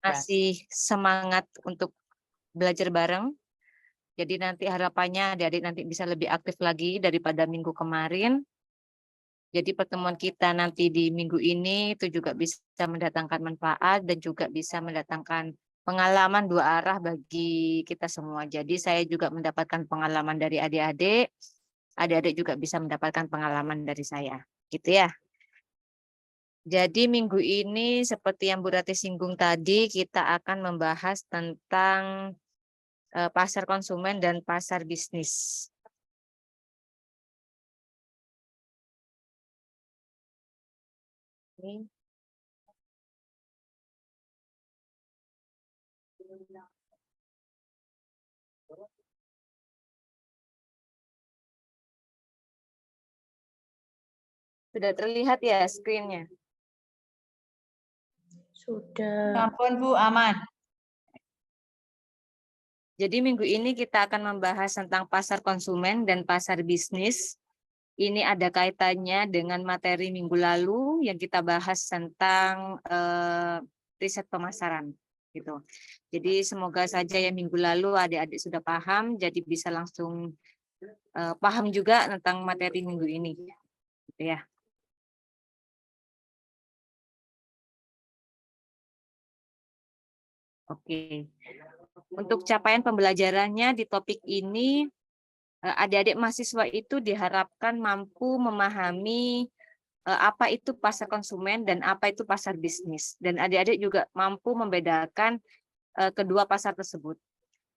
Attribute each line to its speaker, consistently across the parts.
Speaker 1: masih semangat untuk belajar bareng. Jadi nanti harapannya adik-adik nanti bisa lebih aktif lagi daripada minggu kemarin. Jadi pertemuan kita nanti di minggu ini itu juga bisa mendatangkan manfaat dan juga bisa mendatangkan pengalaman dua arah bagi kita semua. Jadi saya juga mendapatkan pengalaman dari adik-adik, adik-adik juga bisa mendapatkan pengalaman dari saya. Gitu ya. Jadi minggu ini seperti yang Bu Rati singgung tadi, kita akan membahas tentang pasar konsumen dan pasar bisnis. Ini. Sudah terlihat ya screen-nya?
Speaker 2: Sudah.
Speaker 3: Ampun Bu, aman.
Speaker 1: Jadi minggu ini kita akan membahas tentang pasar konsumen dan pasar bisnis. Ini ada kaitannya dengan materi minggu lalu yang kita bahas tentang riset pemasaran. Gitu. Jadi semoga saja yang minggu lalu adik-adik sudah paham, jadi bisa langsung paham juga tentang materi minggu ini. Gitu ya. Oke. Untuk capaian pembelajarannya di topik ini, adik-adik mahasiswa itu diharapkan mampu memahami apa itu pasar konsumen dan apa itu pasar bisnis. Dan adik-adik juga mampu membedakan kedua pasar tersebut.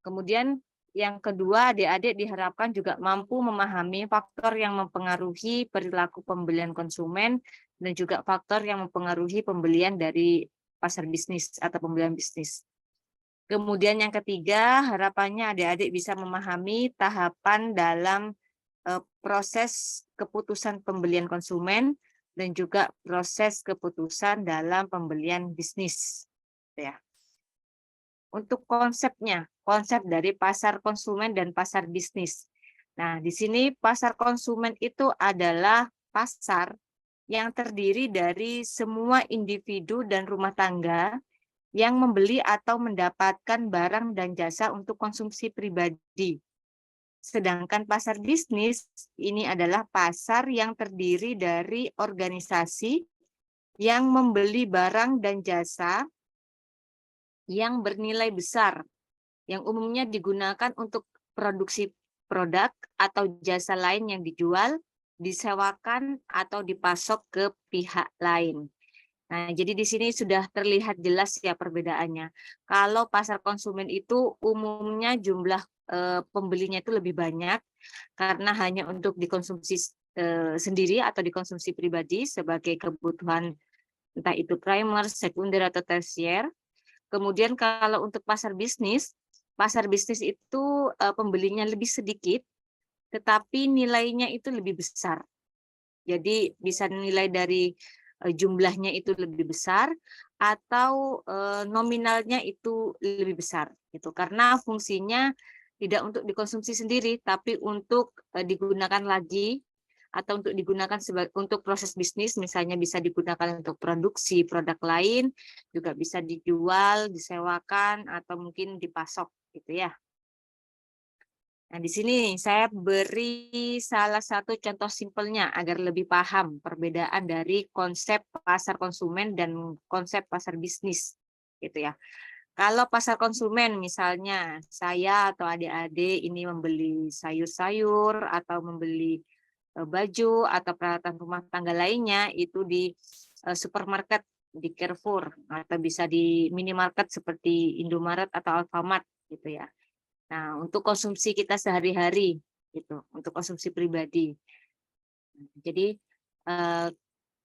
Speaker 1: Kemudian yang kedua, adik-adik diharapkan juga mampu memahami faktor yang mempengaruhi perilaku pembelian konsumen dan juga faktor yang mempengaruhi pembelian dari pasar bisnis atau pembelian bisnis. Kemudian yang ketiga, harapannya adik-adik bisa memahami tahapan dalam proses keputusan pembelian konsumen dan juga proses keputusan dalam pembelian bisnis. Ya. Untuk konsepnya, konsep dari pasar konsumen dan pasar bisnis. Nah, di sini pasar konsumen itu adalah pasar yang terdiri dari semua individu dan rumah tangga yang membeli atau mendapatkan barang dan jasa untuk konsumsi pribadi. Sedangkan pasar bisnis ini adalah pasar yang terdiri dari organisasi yang membeli barang dan jasa yang bernilai besar, yang umumnya digunakan untuk produksi produk atau jasa lain yang dijual, disewakan, atau dipasok ke pihak lain. Nah, jadi di sini sudah terlihat jelas ya perbedaannya. Kalau pasar konsumen itu umumnya jumlah pembelinya itu lebih banyak karena hanya untuk dikonsumsi sendiri atau dikonsumsi pribadi sebagai kebutuhan entah itu primer, sekunder atau tersier. Kemudian kalau untuk pasar bisnis itu pembelinya lebih sedikit tetapi nilainya itu lebih besar. Jadi bisa nilai dari jumlahnya itu lebih besar atau nominalnya itu lebih besar gitu karena fungsinya tidak untuk dikonsumsi sendiri tapi untuk digunakan lagi atau untuk digunakan untuk proses bisnis, misalnya bisa digunakan untuk produksi produk lain, juga bisa dijual, disewakan atau mungkin dipasok gitu ya. Nah, di sini saya beri salah satu contoh simpelnya agar lebih paham perbedaan dari konsep pasar konsumen dan konsep pasar bisnis, gitu ya. Kalau pasar konsumen misalnya saya atau adik-adik ini membeli sayur-sayur atau membeli baju atau peralatan rumah tangga lainnya itu di supermarket, di Carrefour atau bisa di minimarket seperti Indomaret atau Alfamart gitu ya. Nah, untuk konsumsi kita sehari-hari, gitu, untuk konsumsi pribadi. Jadi,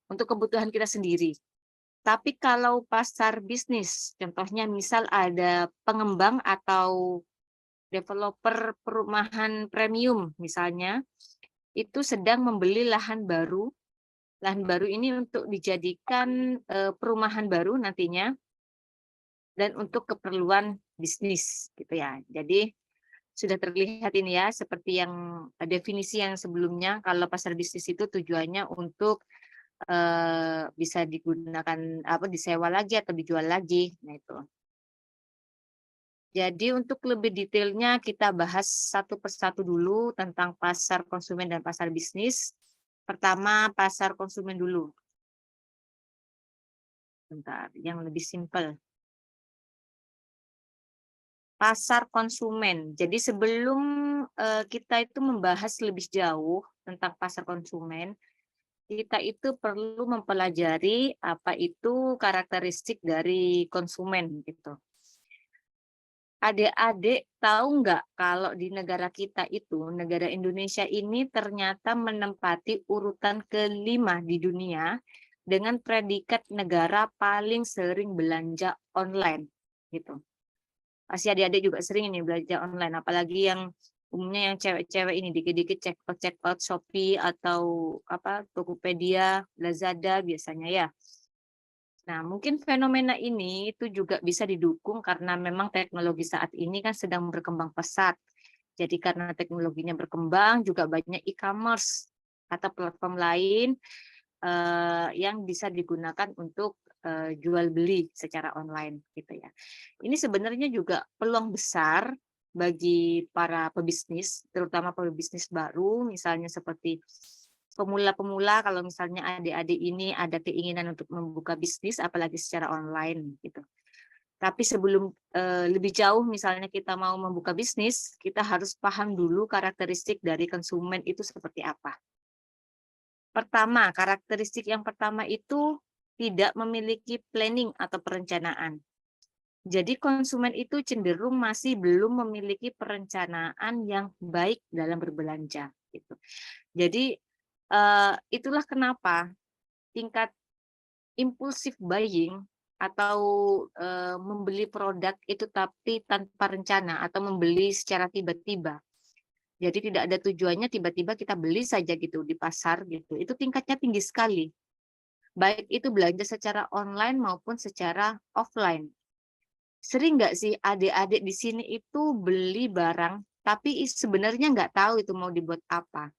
Speaker 1: untuk kebutuhan kita sendiri. Tapi kalau pasar bisnis, contohnya misal ada pengembang atau developer perumahan premium misalnya, itu sedang membeli lahan baru. Lahan baru ini untuk dijadikan perumahan baru nantinya, dan untuk keperluan bisnis, gitu ya. Jadi, sudah terlihat ini ya, seperti yang definisi yang sebelumnya, kalau pasar bisnis itu tujuannya untuk bisa digunakan disewa lagi atau dijual lagi. Nah itu. Jadi untuk lebih detailnya kita bahas satu persatu dulu tentang pasar konsumen dan pasar bisnis. Pertama pasar konsumen dulu. Bentar, yang lebih simpel. Pasar konsumen. Jadi sebelum kita itu membahas lebih jauh tentang pasar konsumen, kita itu perlu mempelajari apa itu karakteristik dari konsumen gitu. Adik-adik tahu nggak kalau di negara kita itu, negara Indonesia ini ternyata menempati urutan kelima di dunia dengan predikat negara paling sering belanja online gitu. Pasti adik-adik juga sering ini belanja online, apalagi yang umumnya yang cewek-cewek ini dikit-dikit check out Shopee atau Tokopedia, Lazada biasanya ya. Nah, mungkin fenomena ini itu juga bisa didukung karena memang teknologi saat ini kan sedang berkembang pesat. Jadi karena teknologinya berkembang, juga banyak e-commerce atau platform lain yang bisa digunakan untuk jual beli secara online gitu ya. Ini sebenarnya juga peluang besar bagi para pebisnis, terutama pebisnis baru, misalnya seperti pemula-pemula. Kalau misalnya adik-adik ini ada keinginan untuk membuka bisnis, apalagi secara online gitu. Tapi sebelum lebih jauh, misalnya kita mau membuka bisnis, kita harus paham dulu karakteristik dari konsumen itu seperti apa. Pertama, karakteristik yang pertama itu tidak memiliki planning atau perencanaan. Jadi konsumen itu cenderung masih belum memiliki perencanaan yang baik dalam berbelanja. Gitu. Jadi itulah kenapa tingkat impulsif buying atau membeli produk itu tapi tanpa rencana atau membeli secara tiba-tiba. Jadi tidak ada tujuannya, tiba-tiba kita beli saja gitu di pasar gitu. Itu tingkatnya tinggi sekali. Baik itu belanja secara online maupun secara offline. Sering nggak sih adik-adik di sini itu beli barang, tapi sebenarnya nggak tahu itu mau dibuat apa.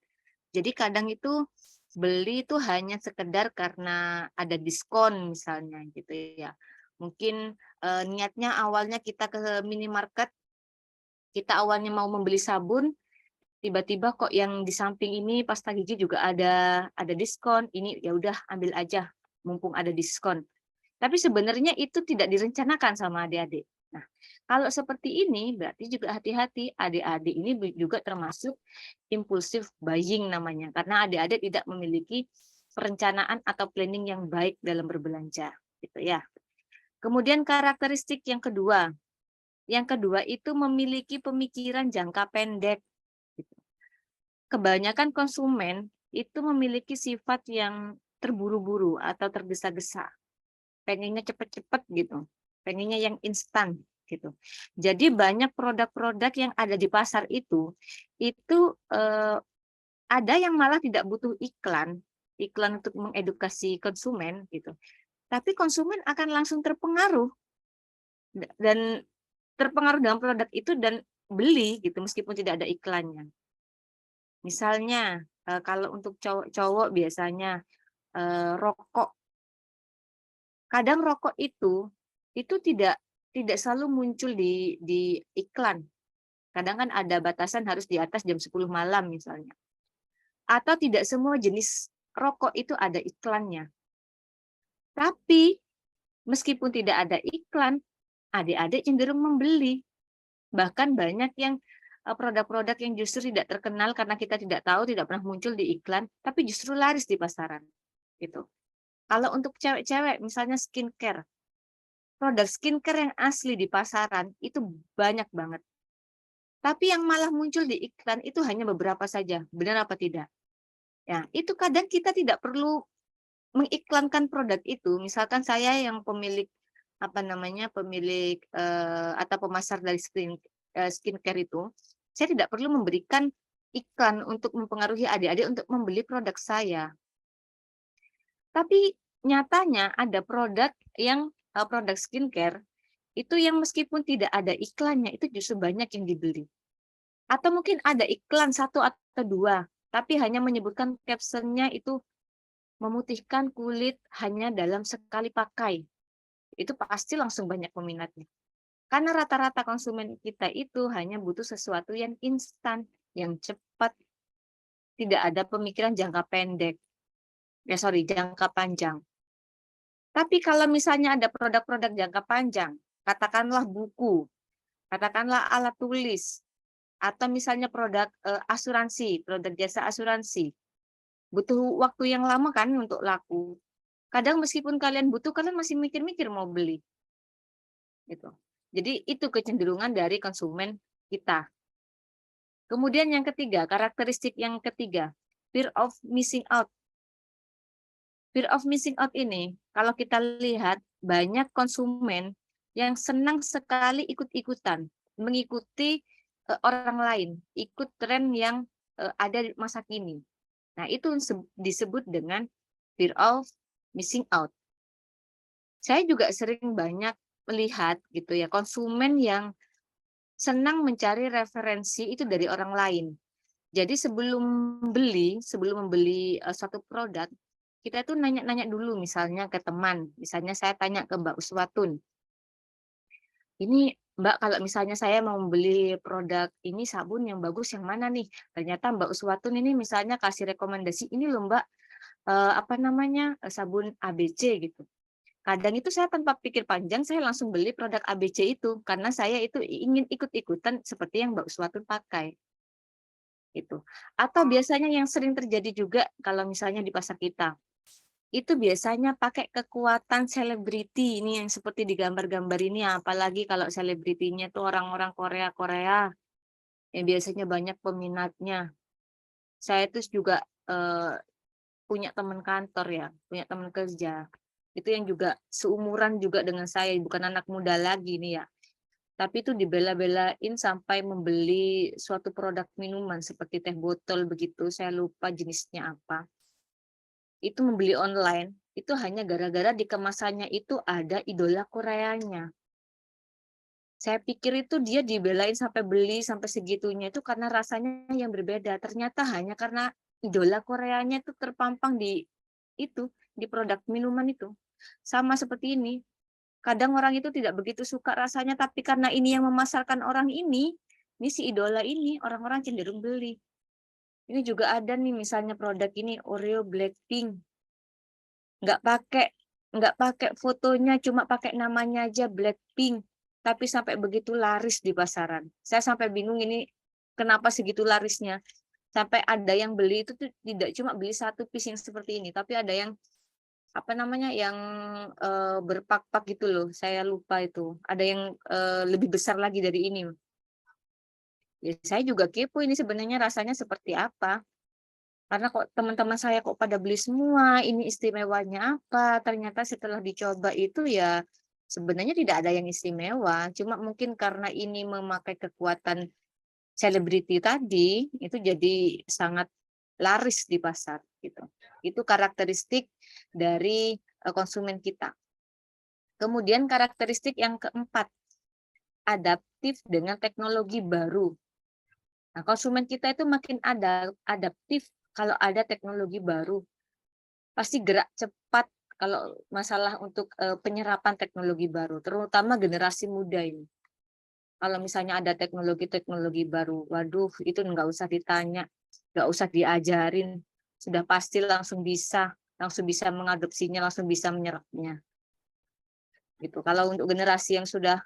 Speaker 1: Jadi kadang itu beli itu hanya sekedar karena ada diskon misalnya gitu ya. Mungkin niatnya awalnya kita ke minimarket, kita awalnya mau membeli sabun, tiba-tiba kok yang di samping ini pasta gigi juga ada diskon, ini ya udah ambil aja mumpung ada diskon. Tapi sebenarnya itu tidak direncanakan sama adik-adik. Nah, kalau seperti ini berarti juga hati-hati, adik-adik ini juga termasuk impulsive buying namanya, karena adik-adik tidak memiliki perencanaan atau planning yang baik dalam berbelanja, gitu ya. Kemudian karakteristik yang kedua itu memiliki pemikiran jangka pendek. Kebanyakan konsumen itu memiliki sifat yang terburu-buru atau tergesa-gesa, pengennya cepet-cepet gitu, pengennya yang instan gitu. Jadi banyak produk-produk yang ada di pasar itu ada yang malah tidak butuh iklan untuk mengedukasi konsumen gitu. Tapi konsumen akan langsung terpengaruh dan terpengaruh dengan produk itu dan beli gitu meskipun tidak ada iklannya. Misalnya kalau untuk cowok-cowok biasanya rokok. Kadang rokok itu tidak selalu muncul di iklan. Kadang kan ada batasan harus di atas jam 10 malam misalnya. Atau tidak semua jenis rokok itu ada iklannya. Tapi meskipun tidak ada iklan, adik-adik cenderung membeli. Bahkan banyak yang produk-produk yang justru tidak terkenal karena kita tidak tahu, tidak pernah muncul di iklan, tapi justru laris di pasaran. Gitu. Kalau untuk cewek-cewek, misalnya skincare, produk skincare yang asli di pasaran itu banyak banget. Tapi yang malah muncul di iklan itu hanya beberapa saja. Benar apa tidak? Ya, itu kadang kita tidak perlu mengiklankan produk itu. Misalkan saya yang pemilik atau pemasar dari skincare itu, saya tidak perlu memberikan iklan untuk mempengaruhi adik-adik untuk membeli produk saya. Tapi nyatanya ada produk skincare itu yang meskipun tidak ada iklannya itu justru banyak yang dibeli. Atau mungkin ada iklan satu atau dua, tapi hanya menyebutkan captionnya itu memutihkan kulit hanya dalam sekali pakai. Itu pasti langsung banyak peminatnya. Karena rata-rata konsumen kita itu hanya butuh sesuatu yang instan, yang cepat, tidak ada pemikiran jangka pendek. Ya sorry, jangka panjang. Tapi kalau misalnya ada produk-produk jangka panjang, katakanlah buku, katakanlah alat tulis, atau misalnya produk asuransi, produk jasa asuransi, butuh waktu yang lama kan untuk laku. Kadang meskipun kalian butuh, kalian masih mikir-mikir mau beli. Gitu. Jadi itu kecenderungan dari konsumen kita. Kemudian yang ketiga, karakteristik yang ketiga, fear of missing out. Fear of missing out ini, kalau kita lihat banyak konsumen yang senang sekali ikut-ikutan, mengikuti orang lain, ikut tren yang ada di masa kini. Nah, itu disebut dengan fear of missing out. Saya juga sering banyak melihat gitu ya, konsumen yang senang mencari referensi itu dari orang lain. Jadi sebelum membeli suatu produk, kita tuh nanya-nanya dulu misalnya ke teman. Misalnya saya tanya ke Mbak Uswatun, "Ini Mbak, kalau misalnya saya mau membeli produk ini sabun yang bagus yang mana nih?" Ternyata Mbak Uswatun ini misalnya kasih rekomendasi, "Ini loh Mbak, apa namanya, sabun ABC," gitu. Kadang itu saya tanpa pikir panjang, saya langsung beli produk ABC itu, karena saya itu ingin ikut-ikutan seperti yang Mbak Uswatun pakai. Gitu. Atau biasanya yang sering terjadi juga kalau misalnya di pasar kita, itu biasanya pakai kekuatan selebriti ini yang seperti di gambar-gambar ini, apalagi kalau selebritinya itu orang-orang Korea-Korea yang biasanya banyak peminatnya. Saya itu juga punya teman kantor ya, punya teman kerja. Itu yang juga seumuran juga dengan saya, bukan anak muda lagi nih ya. Tapi itu dibela-belain sampai membeli suatu produk minuman seperti teh botol begitu, saya lupa jenisnya apa. Itu membeli online, itu hanya gara-gara di kemasannya itu ada idola Koreanya. Saya pikir itu dia dibelain sampai beli sampai segitunya itu karena rasanya yang berbeda. Ternyata hanya karena idola Koreanya itu terpampang itu, di produk minuman itu. Sama seperti ini, kadang orang itu tidak begitu suka rasanya, tapi karena ini yang memasarkan orang ini si idola ini, orang-orang cenderung beli. Ini juga ada nih misalnya produk ini Oreo Blackpink, nggak pakai nggak pakai fotonya, cuma pakai namanya aja Blackpink, tapi sampai begitu laris di pasaran. Saya sampai bingung ini kenapa segitu larisnya. Sampai ada yang beli itu tuh tidak cuma beli satu piece yang seperti ini, tapi ada yang apa namanya yang berpak-pak gitu loh. Saya lupa itu. Ada yang lebih besar lagi dari ini. Ya, saya juga kepo ini sebenarnya rasanya seperti apa. Karena kok teman-teman saya kok pada beli semua, ini istimewanya apa? Ternyata setelah dicoba itu ya sebenarnya tidak ada yang istimewa, cuma mungkin karena ini memakai kekuatan selebriti tadi, itu jadi sangat laris di pasar gitu. Itu karakteristik dari konsumen kita. Kemudian karakteristik yang keempat, adaptif dengan teknologi baru. Nah, konsumen kita itu makin adaptif kalau ada teknologi baru. Pasti gerak cepat kalau masalah untuk penyerapan teknologi baru, terutama generasi muda ini. Kalau misalnya ada teknologi-teknologi baru, waduh itu nggak usah ditanya, nggak usah diajarin, sudah pasti langsung bisa mengadopsinya, langsung bisa menyerapnya. Gitu. Kalau untuk generasi yang sudah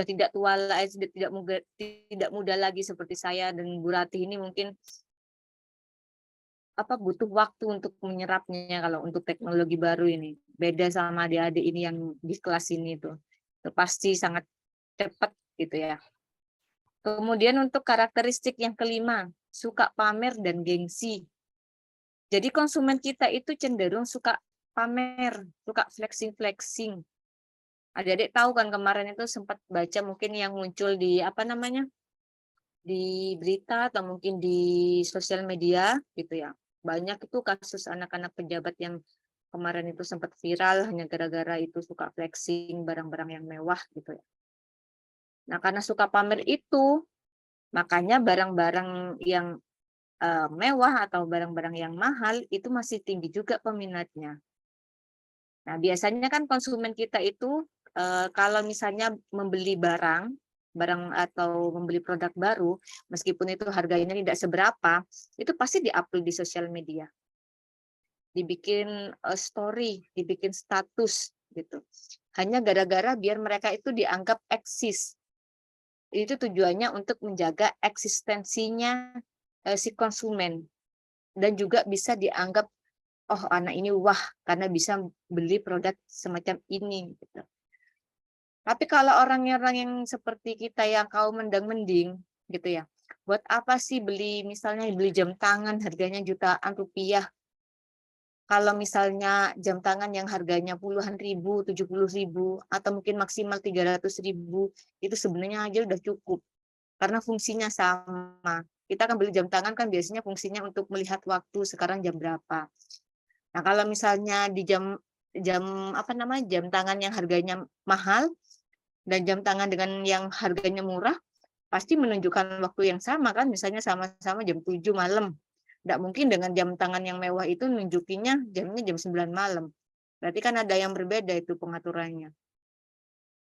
Speaker 1: tidak tua, sudah tidak muda lagi seperti saya dan Bu Ratih ini mungkin butuh waktu untuk menyerapnya kalau untuk teknologi baru ini. Beda sama adik-adik ini yang di kelas ini tuh. Itu pasti sangat cepat gitu ya. Kemudian untuk karakteristik yang kelima, suka pamer dan gengsi. Jadi konsumen kita itu cenderung suka pamer, suka flexing-flexing. Adik-adik tahu kan kemarin itu sempat baca mungkin yang muncul di di berita atau mungkin di sosial media gitu ya. Banyak itu kasus anak-anak pejabat yang kemarin itu sempat viral hanya gara-gara itu suka flexing barang-barang yang mewah gitu ya. Nah, karena suka pamer itu, makanya barang-barang yang mewah atau barang-barang yang mahal, itu masih tinggi juga peminatnya. Nah, biasanya kan konsumen kita itu kalau misalnya membeli barang atau membeli produk baru, meskipun itu harganya tidak seberapa, itu pasti di-upload di sosial media. Dibikin story, dibikin status gitu. Hanya gara-gara biar mereka itu dianggap eksis. Itu tujuannya untuk menjaga eksistensinya si konsumen dan juga bisa dianggap, oh anak ini wah karena bisa beli produk semacam ini gitu. Tapi kalau orang-orang yang seperti kita yang kaum mendang-mending gitu ya, buat apa sih misalnya beli jam tangan harganya jutaan rupiah, kalau misalnya jam tangan yang harganya puluhan ribu, 70.000 atau mungkin maksimal 300.000, itu sebenarnya aja udah cukup karena fungsinya sama. Kita kan beli jam tangan kan biasanya fungsinya untuk melihat waktu sekarang jam berapa. Nah, kalau misalnya di jam jam apa namanya, jam tangan yang harganya mahal dan jam tangan dengan yang harganya murah, pasti menunjukkan waktu yang sama kan, misalnya sama-sama jam 7 malam. Nggak mungkin dengan jam tangan yang mewah itu nunjukinnya jamnya jam 9 malam. Berarti kan ada yang berbeda itu pengaturannya.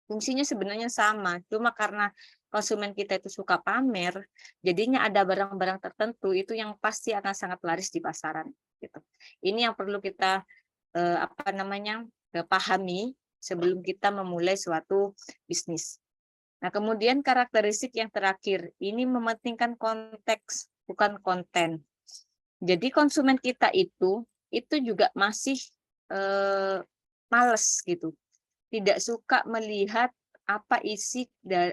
Speaker 1: Fungsinya sebenarnya sama, cuma karena konsumen kita itu suka pamer, jadinya ada barang-barang tertentu itu yang pasti akan sangat laris di pasaran. Gitu. Ini yang perlu kita pahami sebelum kita memulai suatu bisnis. Nah, kemudian karakteristik yang terakhir, ini mementingkan konteks, bukan konten. Jadi konsumen kita itu juga masih males gitu. Tidak suka melihat apa atau isi dari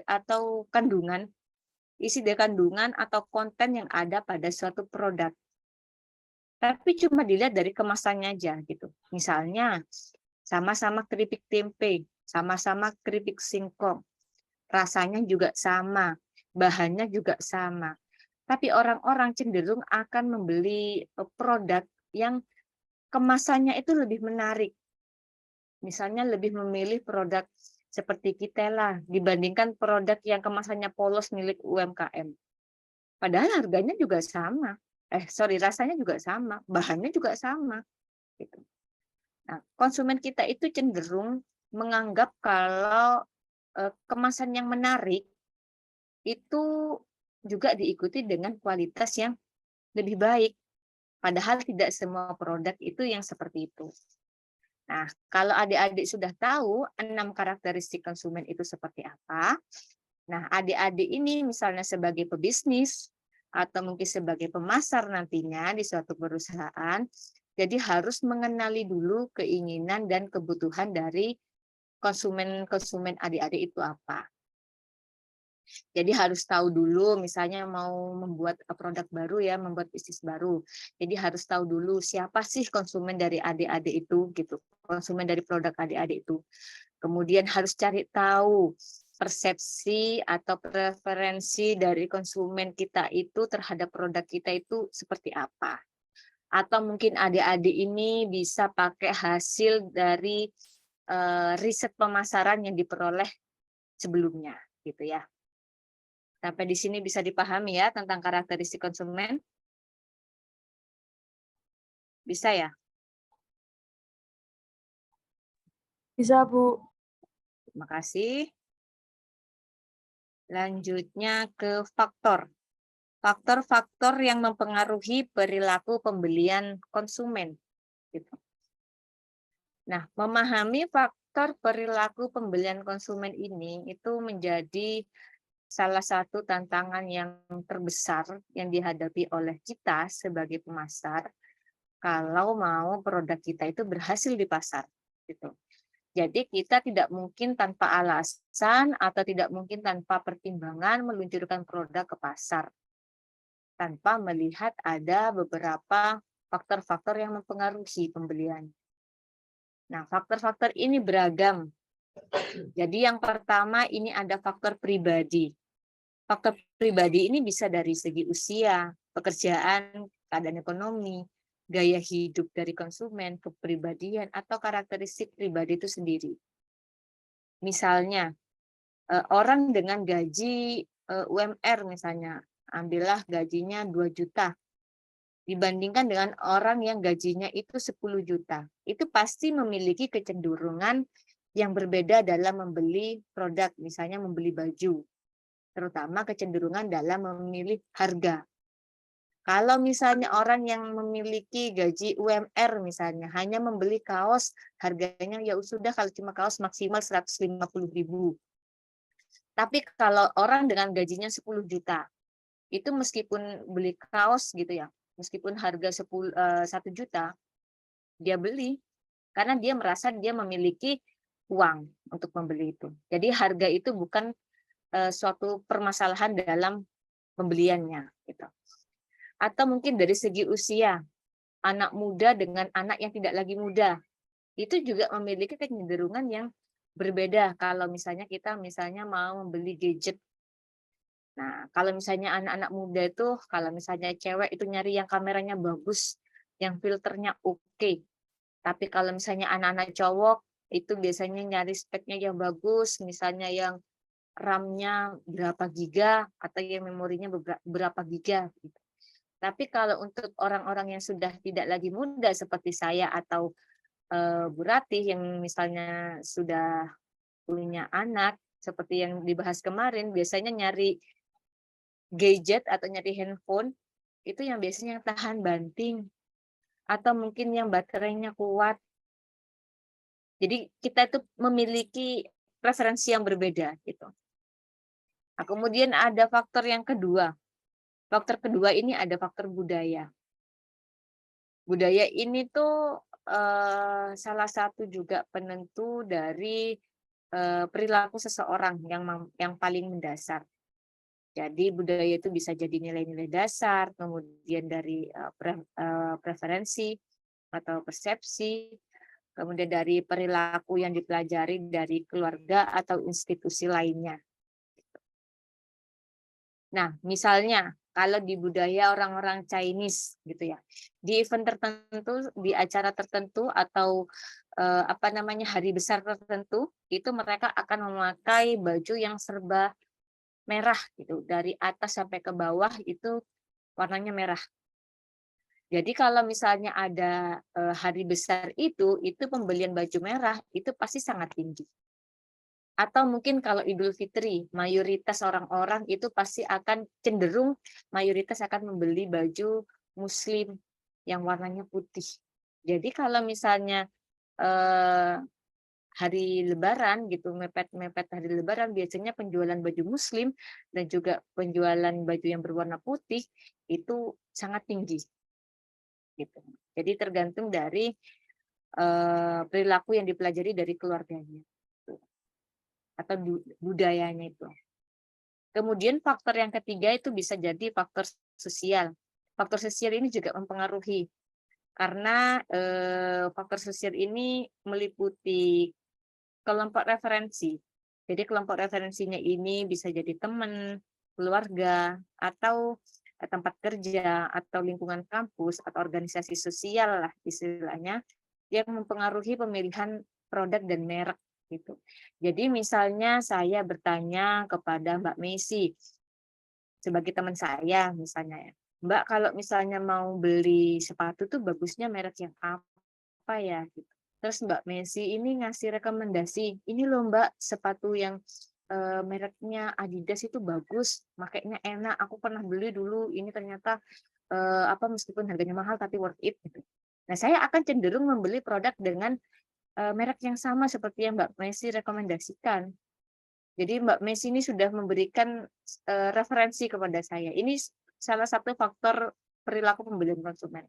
Speaker 1: kandungan atau konten yang ada pada suatu produk. Tapi cuma dilihat dari kemasannya aja gitu. Misalnya, sama-sama keripik tempe, sama-sama keripik singkong. Rasanya juga sama, bahannya juga sama. Tapi orang-orang cenderung akan membeli produk yang kemasannya itu lebih menarik. Misalnya lebih memilih produk seperti Kitela dibandingkan produk yang kemasannya polos milik UMKM. Padahal harganya juga sama. Rasanya juga sama, bahannya juga sama. Gitu. Nah, konsumen kita itu cenderung menganggap kalau kemasan yang menarik itu juga diikuti dengan kualitas yang lebih baik. Padahal tidak semua produk itu yang seperti itu. Nah, kalau adik-adik sudah tahu 6 karakteristik konsumen itu seperti apa, nah adik-adik ini misalnya sebagai pebisnis atau mungkin sebagai pemasar nantinya di suatu perusahaan, jadi harus mengenali dulu keinginan dan kebutuhan dari konsumen adik-adik itu apa. Jadi harus tahu dulu misalnya mau membuat produk baru ya, membuat bisnis baru. Jadi harus tahu dulu siapa sih konsumen dari adik-adik itu gitu. Konsumen dari produk adik-adik itu. Kemudian harus cari tahu persepsi atau preferensi dari konsumen kita itu terhadap produk kita itu seperti apa. Atau mungkin adik-adik ini bisa pakai hasil dari riset pemasaran yang diperoleh sebelumnya gitu ya. Sampai di sini bisa dipahami ya tentang karakteristik konsumen? Bisa ya?
Speaker 2: Bisa, Bu.
Speaker 1: Terima kasih. Lanjutnya ke faktor. Faktor-faktor yang mempengaruhi perilaku pembelian konsumen. Gitu. Nah, memahami faktor perilaku pembelian konsumen ini itu menjadi salah satu tantangan yang terbesar yang dihadapi oleh kita sebagai pemasar kalau mau produk kita itu berhasil di pasar. Gitu. Jadi kita tidak mungkin tanpa alasan atau tidak mungkin tanpa pertimbangan meluncurkan produk ke pasar tanpa melihat ada beberapa faktor-faktor yang mempengaruhi pembelian. Nah, faktor-faktor ini beragam. Jadi yang pertama ini ada faktor pribadi. Faktor pribadi ini bisa dari segi usia, pekerjaan, keadaan ekonomi, gaya hidup dari konsumen, kepribadian, atau karakteristik pribadi itu sendiri. Misalnya, orang dengan gaji UMR misalnya, ambillah gajinya 2 juta. dibandingkan dengan orang yang gajinya itu 10 juta. Itu pasti memiliki kecenderungan yang berbeda dalam membeli produk, misalnya membeli baju, terutama kecenderungan dalam memilih harga. Kalau misalnya orang yang memiliki gaji UMR misalnya, hanya membeli kaos, harganya ya sudah kalau cuma kaos maksimal 150.000. Tapi kalau orang dengan gajinya 10 juta, itu meskipun beli kaos gitu ya, meskipun harga 1 juta, dia beli karena dia merasa dia memiliki uang untuk membeli itu. Jadi harga itu bukan suatu permasalahan dalam pembeliannya gitu. Atau mungkin dari segi usia, anak muda dengan anak yang tidak lagi muda, itu juga memiliki kecenderungan yang berbeda kalau misalnya kita mau membeli gadget. Nah, kalau misalnya anak-anak muda itu, kalau misalnya cewek itu nyari yang kameranya bagus, yang filternya oke. Tapi kalau misalnya anak-anak cowok, itu biasanya nyari speknya yang bagus, misalnya yang RAM-nya berapa giga, atau yang memorinya berapa giga. Gitu. Tapi kalau untuk orang-orang yang sudah tidak lagi muda seperti saya atau Bu Ratih yang misalnya sudah punya anak, seperti yang dibahas kemarin, biasanya nyari gadget atau nyari handphone, itu yang biasanya tahan banting, atau mungkin yang baterainya kuat. Jadi kita itu memiliki preferensi yang berbeda gitu. Nah, kemudian ada faktor yang kedua. Faktor kedua ini ada faktor budaya. Budaya ini tuh salah satu juga penentu dari perilaku seseorang yang paling mendasar. Jadi budaya itu bisa jadi nilai-nilai dasar, kemudian dari preferensi atau persepsi, kemudian dari perilaku yang dipelajari dari keluarga atau institusi lainnya. Nah, misalnya kalau di budaya orang-orang Chinese gitu ya, di event tertentu, di acara tertentu atau hari besar tertentu, itu mereka akan memakai baju yang serba merah gitu, dari atas sampai ke bawah itu warnanya merah. Jadi kalau misalnya ada hari besar itu pembelian baju merah itu pasti sangat tinggi. Atau mungkin kalau Idul Fitri, mayoritas orang-orang itu pasti akan cenderung mayoritas akan membeli baju Muslim yang warnanya putih. Jadi kalau misalnya hari Lebaran gitu, mepet-mepet hari Lebaran, biasanya penjualan baju Muslim dan juga penjualan baju yang berwarna putih itu sangat tinggi. Gitu. Jadi tergantung dari perilaku yang dipelajari dari keluarganya atau budayanya itu. Kemudian faktor yang ketiga itu bisa jadi faktor sosial. Faktor sosial ini juga mempengaruhi karena faktor sosial ini meliputi kelompok referensi. Jadi kelompok referensinya ini bisa jadi teman, keluarga, atau tempat kerja, atau lingkungan kampus, atau organisasi sosial lah istilahnya, yang mempengaruhi pemilihan produk dan merek gitu. Jadi misalnya saya bertanya kepada Mbak Messi sebagai teman saya misalnya ya, Mbak kalau misalnya mau beli sepatu tuh bagusnya merek yang apa ya? Gitu. Terus Mbak Messi ini ngasih rekomendasi, ini loh Mbak sepatu yang mereknya Adidas itu bagus, makainya enak. Aku pernah beli dulu, ini ternyata meskipun harganya mahal tapi worth it gitu. Nah, saya akan cenderung membeli produk dengan merek yang sama seperti yang Mbak Messi rekomendasikan. Jadi Mbak Messi ini sudah memberikan referensi kepada saya. Ini salah satu faktor perilaku pembelian konsumen.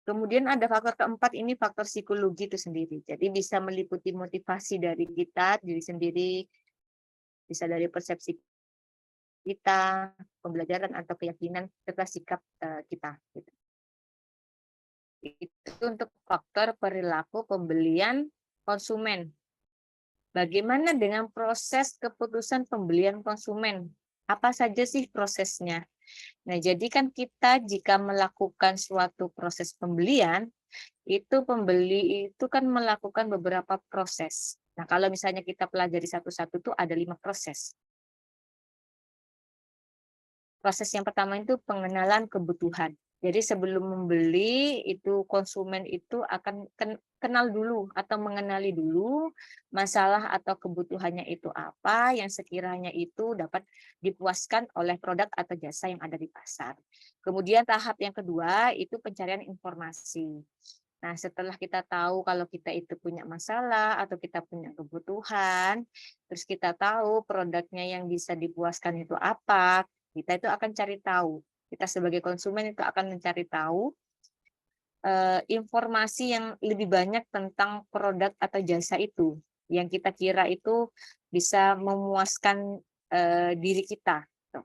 Speaker 1: Kemudian ada faktor keempat, ini faktor psikologi itu sendiri. Jadi bisa meliputi motivasi dari kita, diri sendiri, bisa dari persepsi kita, pembelajaran atau keyakinan, serta sikap kita. Gitu. Itu untuk faktor perilaku pembelian konsumen. Bagaimana dengan proses keputusan pembelian konsumen? Apa saja sih prosesnya? Nah, jadi kan kita jika melakukan suatu proses pembelian, itu pembeli itu kan melakukan beberapa proses. Nah, kalau misalnya kita pelajari satu-satu tuh ada 5 proses. Proses yang pertama itu pengenalan kebutuhan. Jadi sebelum membeli itu konsumen itu akan kenal dulu atau mengenali dulu masalah atau kebutuhannya itu apa yang sekiranya itu dapat dipuaskan oleh produk atau jasa yang ada di pasar. Kemudian tahap yang kedua itu pencarian informasi. Nah, setelah kita tahu kalau kita itu punya masalah atau kita punya kebutuhan, terus kita tahu produknya yang bisa dipuaskan itu apa, kita itu akan cari tahu. Kita sebagai konsumen itu akan mencari tahu informasi yang lebih banyak tentang produk atau jasa itu, yang kita kira itu bisa memuaskan diri kita. Tuh.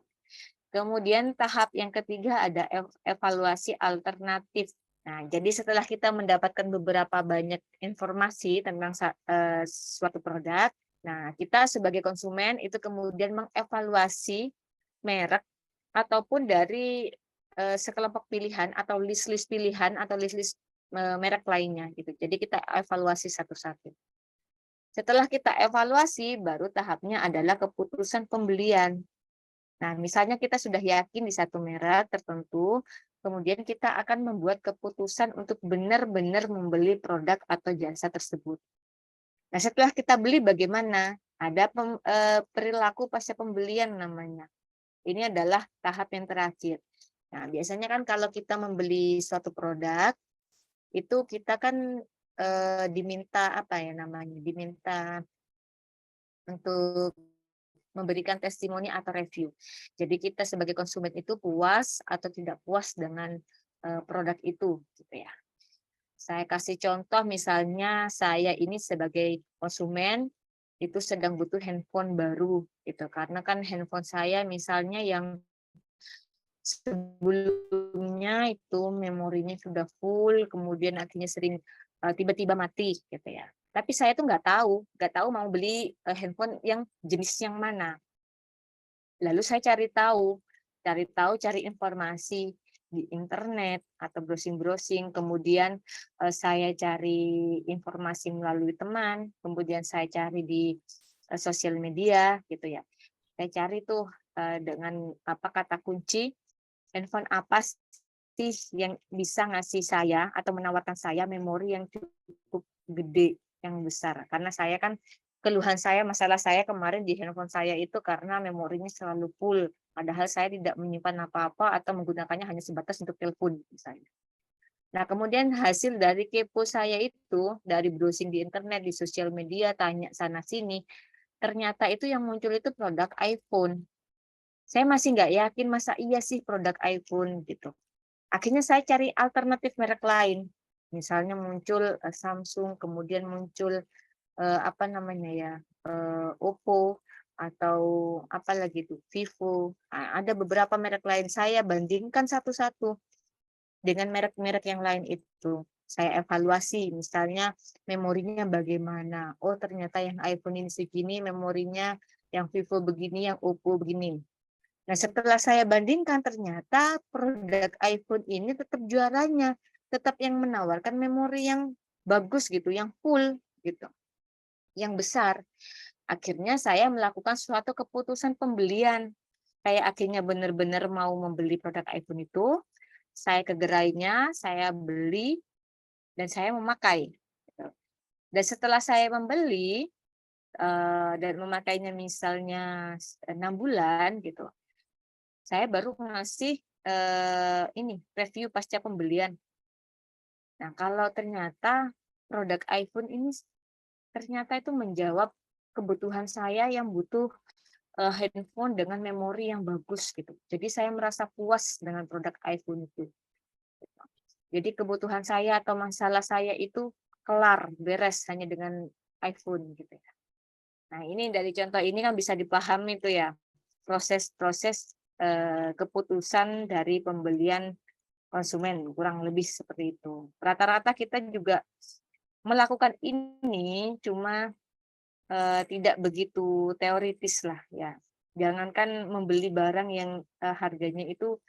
Speaker 1: Kemudian tahap yang ketiga ada evaluasi alternatif. Nah, jadi setelah kita mendapatkan beberapa banyak informasi tentang suatu produk, nah kita sebagai konsumen itu kemudian mengevaluasi merek ataupun dari sekelompok pilihan atau list-list pilihan atau list-list merek lainnya gitu. Jadi kita evaluasi satu-satu. Setelah kita evaluasi, baru tahapnya adalah keputusan pembelian. Nah, misalnya kita sudah yakin di satu merek tertentu, kemudian kita akan membuat keputusan untuk benar-benar membeli produk atau jasa tersebut. Nah, setelah kita beli bagaimana? Ada perilaku pasca pembelian namanya. Ini adalah tahap yang terakhir. Nah, biasanya kan kalau kita membeli suatu produk, itu kita kan diminta apa ya namanya? Diminta untuk memberikan testimoni atau review. Jadi kita sebagai konsumen itu puas atau tidak puas dengan produk itu, gitu ya. Saya kasih contoh misalnya saya ini sebagai konsumen itu sedang butuh handphone baru, gitu. Karena kan handphone saya misalnya yang sebelumnya itu memorinya sudah full, kemudian akhirnya sering tiba-tiba mati, gitu ya. Tapi saya tuh nggak tahu mau beli handphone yang jenis yang mana. Lalu saya cari informasi di internet atau browsing-browsing, kemudian saya cari informasi melalui teman, kemudian saya cari di sosial media gitu ya. Saya cari tuh dengan apa kata kunci handphone apa sih yang bisa ngasih saya atau menawarkan saya memori yang cukup gede, yang besar. Karena saya kan keluhan saya, masalah saya kemarin di handphone saya itu karena memorinya selalu full. Padahal saya tidak menyimpan apa-apa atau menggunakannya hanya sebatas untuk telepon misalnya. Nah, kemudian hasil dari kepo saya itu, dari browsing di internet, di sosial media, tanya sana-sini, ternyata itu yang muncul itu produk iPhone. Saya masih nggak yakin, masa iya sih produk iPhone gitu. Akhirnya saya cari alternatif merek lain. Misalnya muncul Samsung, kemudian muncul apa namanya ya, Oppo atau apa lagi tuh, Vivo. Ada beberapa merek lain, saya bandingkan satu-satu dengan merek-merek yang lain itu. Saya evaluasi, misalnya memorinya bagaimana. Oh, ternyata yang iPhone ini segini memorinya, yang Vivo begini, yang Oppo begini. Nah, setelah saya bandingkan ternyata produk iPhone ini tetap juaranya, tetap yang menawarkan memori yang bagus gitu, yang full gitu, yang besar. Akhirnya saya melakukan suatu keputusan pembelian. Saya akhirnya benar-benar mau membeli produk iPhone itu, saya ke gerainya, saya beli, dan saya memakai. Gitu. Dan setelah saya membeli dan memakainya misalnya 6 bulan gitu, saya baru ngasih ini review pasca pembelian. Nah, kalau ternyata produk iPhone ini ternyata itu menjawab kebutuhan saya yang butuh handphone dengan memori yang bagus gitu. Jadi saya merasa puas dengan produk iPhone itu. Jadi kebutuhan saya atau masalah saya itu kelar, beres hanya dengan iPhone gitu ya. Nah, ini dari contoh ini kan bisa dipahami tuh ya, proses-proses keputusan dari pembelian konsumen, kurang lebih seperti itu. Rata-rata kita juga melakukan ini, cuma tidak begitu teoritis lah ya. Jangankan membeli barang yang harganya itu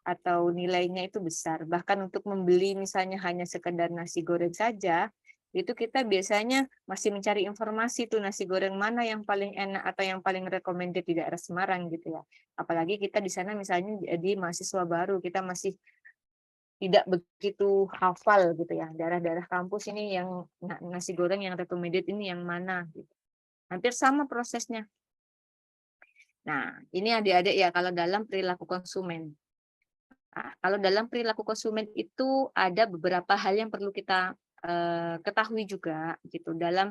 Speaker 1: atau nilainya itu besar, bahkan untuk membeli misalnya hanya sekedar nasi goreng saja, itu kita biasanya masih mencari informasi tuh nasi goreng mana yang paling enak atau yang paling recommended di daerah Semarang gitu ya. Apalagi kita di sana misalnya jadi mahasiswa baru, kita masih tidak begitu hafal gitu ya. Daerah-daerah kampus ini yang nasi goreng yang recommended ini yang mana gitu. Hampir sama prosesnya. Nah, ini adik-adik ya kalau dalam perilaku konsumen. Nah, kalau dalam perilaku konsumen itu ada beberapa hal yang perlu kita ketahui juga gitu dalam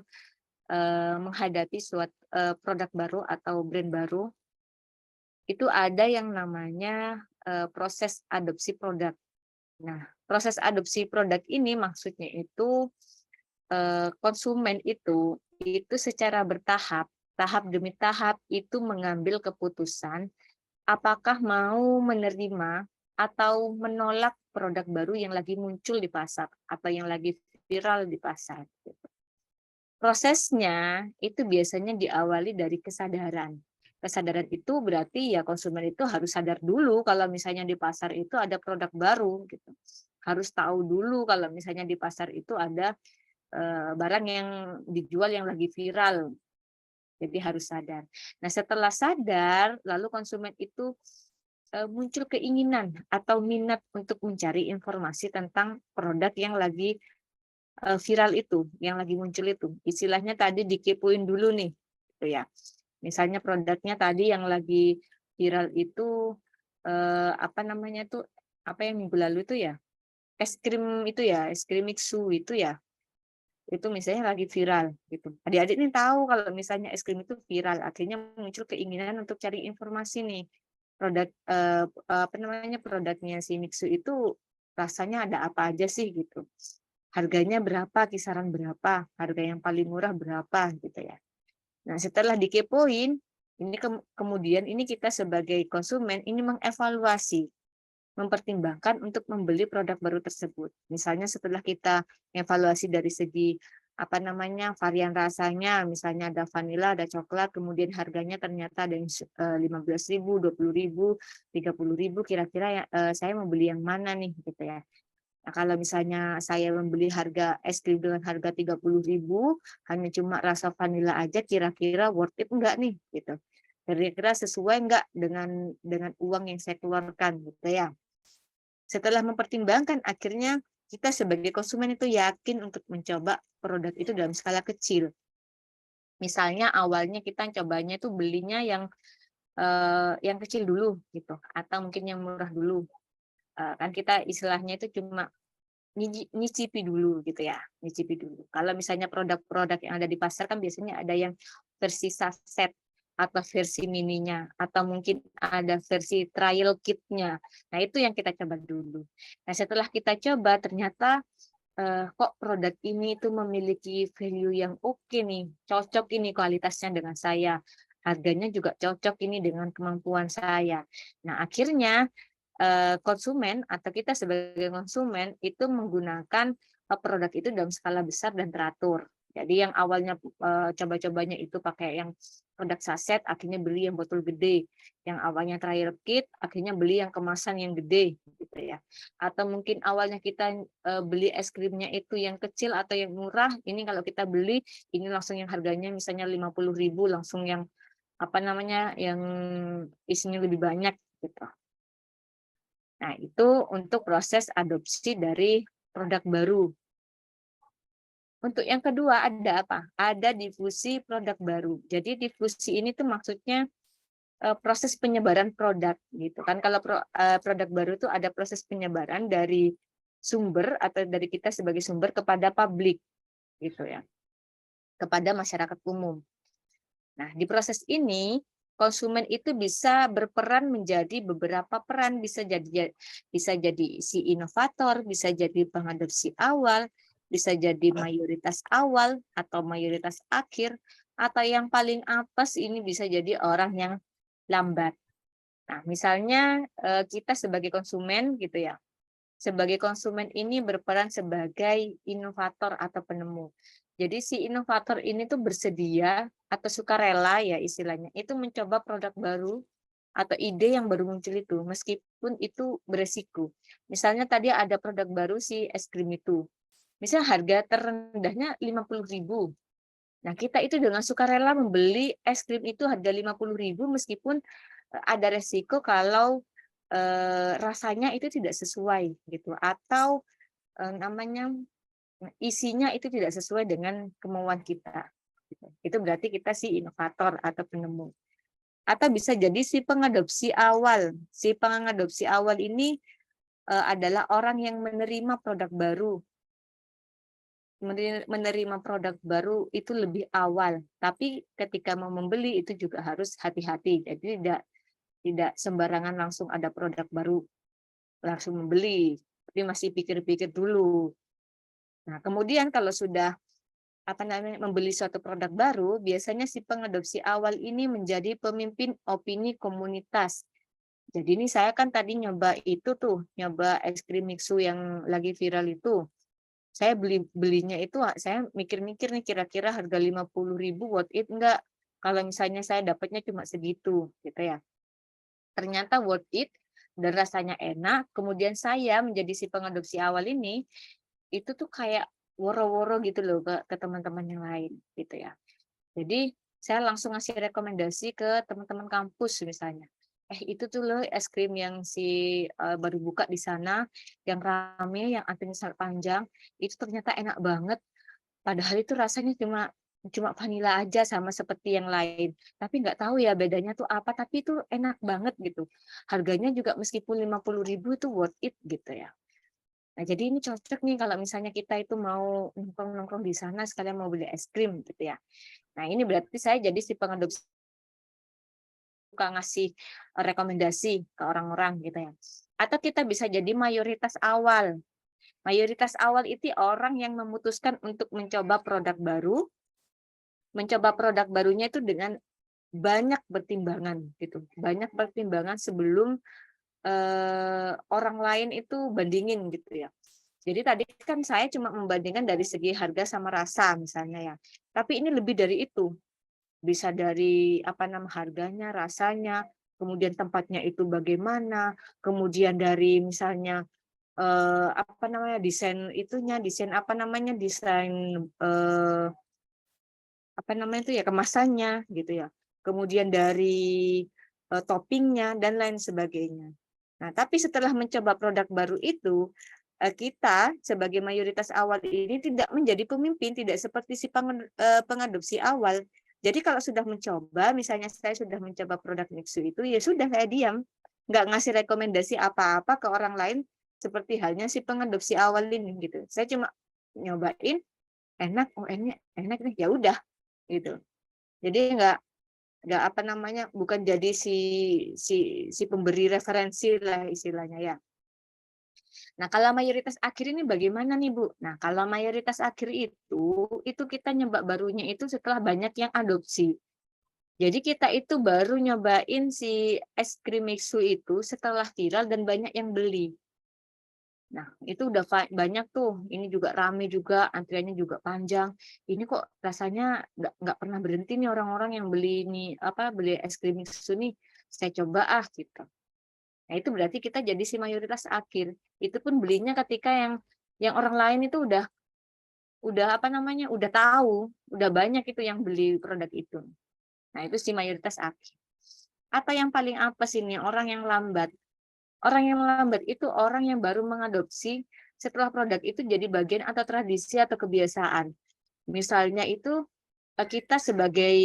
Speaker 1: menghadapi suatu produk baru atau brand baru. Itu ada yang namanya proses adopsi produk. Nah, proses adopsi produk ini maksudnya itu konsumen itu secara bertahap, tahap demi tahap itu mengambil keputusan apakah mau menerima atau menolak produk baru yang lagi muncul di pasar atau yang lagi viral di pasar. Prosesnya itu biasanya diawali dari kesadaran. Kesadaran itu berarti ya konsumen itu harus sadar dulu kalau misalnya di pasar itu ada produk baru gitu. Harus tahu dulu kalau misalnya di pasar itu ada barang yang dijual yang lagi viral. Jadi harus sadar. Nah, setelah sadar lalu konsumen itu muncul keinginan atau minat untuk mencari informasi tentang produk yang lagi viral itu, yang lagi muncul itu. Istilahnya tadi dikepoin dulu nih, gitu ya. Misalnya produknya tadi yang lagi viral itu apa namanya tuh, apa yang minggu lalu itu ya, es krim itu ya, es krim Mixu itu ya, itu misalnya lagi viral gitu. Adik-adik nih tahu kalau misalnya es krim itu viral, akhirnya muncul keinginan untuk cari informasi nih. Produk apa namanya produknya si Mixu itu rasanya ada apa aja sih gitu. Harganya berapa, kisaran berapa, harga yang paling murah berapa gitu ya. Nah, setelah dikepoin, ini kemudian ini kita sebagai konsumen ini mengevaluasi, mempertimbangkan untuk membeli produk baru tersebut. Misalnya setelah kita evaluasi dari segi apa namanya varian rasanya, misalnya ada vanila, ada coklat, kemudian harganya ternyata ada yang 15.000, 20.000, 30.000, kira-kira ya, saya mau beli yang mana nih gitu ya. Nah, kalau misalnya saya membeli harga es krim dengan harga 30.000, hanya cuma rasa vanila aja, kira-kira worth it enggak nih gitu. Kira-kira sesuai enggak dengan uang yang saya keluarkan gitu ya. Setelah mempertimbangkan, akhirnya kita sebagai konsumen itu yakin untuk mencoba produk itu dalam skala kecil. Misalnya awalnya kita cobanya itu belinya yang kecil dulu gitu, atau mungkin yang murah dulu. Kan kita istilahnya itu cuma nyicipi dulu gitu ya, nyicipi dulu. Kalau misalnya produk-produk yang ada di pasar kan biasanya ada yang versi saset atau versi mininya, atau mungkin ada versi trial kitnya. Nah, itu yang kita coba dulu. Nah, setelah kita coba ternyata kok produk ini itu memiliki value yang oke nih, cocok ini kualitasnya dengan saya. Harganya juga cocok ini dengan kemampuan saya. Nah, akhirnya konsumen atau kita sebagai konsumen itu menggunakan produk itu dalam skala besar dan teratur. Jadi yang awalnya coba-cobanya itu pakai yang produk saset, akhirnya beli yang botol gede. Yang awalnya trial kit, akhirnya beli yang kemasan yang gede, gitu ya. Atau mungkin awalnya kita beli es krimnya itu yang kecil atau yang murah, ini kalau kita beli ini langsung yang harganya misalnya 50.000 langsung yang apa namanya yang isinya lebih banyak gitu. Nah, itu untuk proses adopsi dari produk baru. Untuk yang kedua ada apa? Ada difusi produk baru. Jadi difusi ini tuh maksudnya proses penyebaran produk gitu kan. Kalau produk baru itu ada proses penyebaran dari sumber atau dari kita sebagai sumber kepada publik gitu ya. Kepada masyarakat umum. Nah, di proses ini konsumen itu bisa berperan menjadi beberapa peran, bisa jadi si inovator, bisa jadi pengadopsi awal, bisa jadi mayoritas awal atau mayoritas akhir, atau yang paling apes ini bisa jadi orang yang lambat. Nah, misalnya kita sebagai konsumen gitu ya. Sebagai konsumen ini berperan sebagai inovator atau penemu. Jadi si inovator ini tuh bersedia atau sukarela ya istilahnya, itu mencoba produk baru atau ide yang baru muncul itu, meskipun itu beresiko. Misalnya tadi ada produk baru si es krim itu. Misal harga terendahnya 50.000. Nah, kita itu dengan sukarela membeli es krim itu harga 50.000 meskipun ada resiko kalau rasanya itu tidak sesuai gitu, atau namanya isinya itu tidak sesuai dengan kemauan kita. Gitu. Itu berarti kita si inovator atau penemu. Atau bisa jadi si pengadopsi awal. Si pengadopsi awal ini adalah orang yang menerima produk baru. Menerima produk baru itu lebih awal, tapi ketika mau membeli itu juga harus hati-hati. Jadi tidak sembarangan langsung ada produk baru langsung membeli, tapi masih pikir-pikir dulu. Nah, kemudian kalau sudah membeli suatu produk baru, biasanya si pengadopsi awal ini menjadi pemimpin opini komunitas. Jadi ini saya kan tadi nyoba itu tuh, nyoba es krim mixu yang lagi viral itu. Saya belinya itu saya mikir-mikir nih kira-kira harga 50.000 worth it enggak? Kalau misalnya saya dapatnya cuma segitu gitu ya. Ternyata worth it dan rasanya enak. Kemudian saya menjadi si pengadopsi awal ini itu tuh kayak woro-woro gitu loh ke teman-teman yang lain gitu ya. Jadi saya langsung ngasih rekomendasi ke teman-teman kampus misalnya. Itu tuh loh es krim yang baru buka di sana, yang rame, yang antrinya sangat panjang, itu ternyata enak banget. Padahal itu rasanya cuma cuma vanila aja sama seperti yang lain. Tapi nggak tahu ya bedanya tuh apa, tapi itu enak banget gitu. Harganya juga meskipun 50.000 itu worth it gitu ya. Nah, jadi ini cocok nih kalau misalnya kita itu mau nongkrong-nongkrong di sana sekalian mau beli es krim gitu ya. Nah, ini berarti saya jadi si pengadopsi suka ngasih rekomendasi ke orang-orang gitu ya. Atau kita bisa jadi mayoritas awal. Mayoritas awal itu orang yang memutuskan untuk mencoba produk baru, mencoba produk barunya itu dengan banyak pertimbangan gitu. Banyak pertimbangan sebelum orang lain itu bandingin gitu ya. Jadi tadi kan saya cuma membandingkan dari segi harga sama rasa misalnya ya. Tapi ini lebih dari itu. Bisa dari harganya, rasanya, kemudian tempatnya itu bagaimana, kemudian dari misalnya desain itu ya kemasannya gitu ya. Kemudian dari toppingnya dan lain sebagainya. Nah, tapi setelah mencoba produk baru itu, kita sebagai mayoritas awal ini tidak menjadi pemimpin, tidak seperti si pengadopsi awal. Jadi kalau sudah mencoba, misalnya saya sudah mencoba produk Mixu itu, ya sudah saya diam, nggak ngasih rekomendasi apa-apa ke orang lain, seperti halnya si pengadopsi awal ini gitu. Saya cuma nyobain, enak, oh enak, enak nih, ya udah gitu. Jadi bukan jadi si pemberi referensi lah istilahnya ya. Nah, kalau mayoritas akhir ini bagaimana nih, Bu? Nah, kalau mayoritas akhir itu kita nyoba barunya itu setelah banyak yang adopsi. Jadi kita itu baru nyobain si es krim mixu itu setelah viral dan banyak yang beli. Nah, itu udah banyak tuh. Ini juga rame juga, antriannya juga panjang. Ini kok rasanya nggak pernah berhenti nih orang-orang yang beli beli es krim mixu nih. Saya coba gitu. Nah, itu berarti kita jadi si mayoritas akhir. Itu pun belinya ketika yang orang lain itu udah tahu, udah banyak itu yang beli produk itu. Nah, itu si mayoritas akhir. Atau yang paling apes ini orang yang lambat. Orang yang lambat itu orang yang baru mengadopsi setelah produk itu jadi bagian atau tradisi atau kebiasaan. Misalnya itu kita sebagai